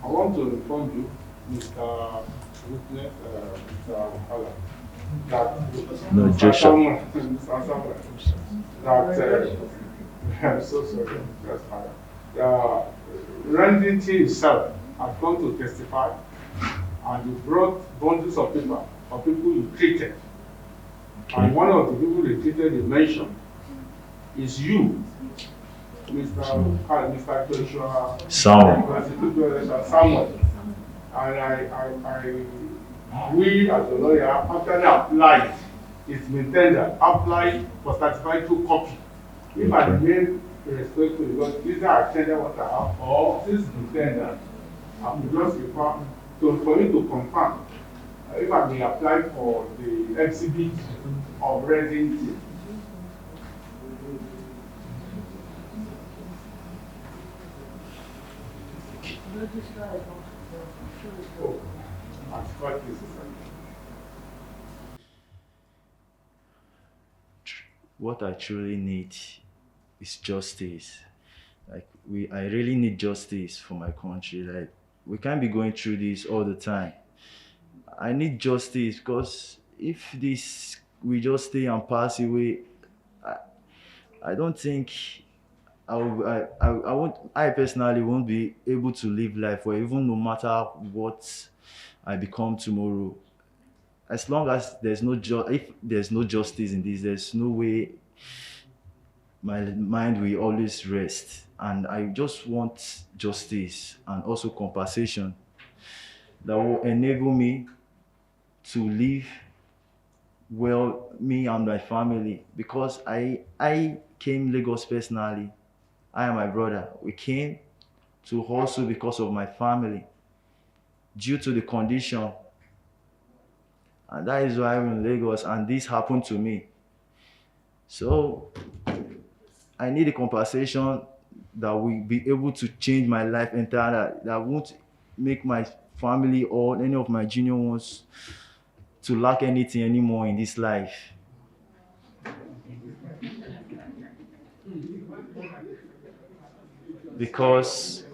I want to inform you, Mr. Witness, Mr. Hala, that No, Joshua. that I'm so sorry, that's fine. Reddington itself has gone to testify, and you brought bundles of paper of people you treated. Okay. And one of the people they treated, they mentioned, is you, Mr. Joshua Samuel. And we as a lawyer, after they applied, it's been tendered, applied for certified true copy. If I remain respectful, because either I tender what I have, or this is the tender, I will just refer for me to confirm if I may apply for the exhibit of Reddington. Oh, I've got this. What I truly need is justice. Like I really need justice for my country. Like we can't be going through this all the time. I need justice because if this we just stay and pass away, I don't think I personally won't be able to live life, or even no matter what I become tomorrow. As long as if there's no justice in this, there's no way my mind will always rest. And I just want justice and also compensation that will enable me to live well, me and my family, because I came Lagos personally. I and my brother, we came to hustle because of my family due to the condition, and that is why I'm in Lagos, and this happened to me. So I need a compensation that will be able to change my life entirely, that won't make my family or any of my junior ones to lack anything anymore in this life. Because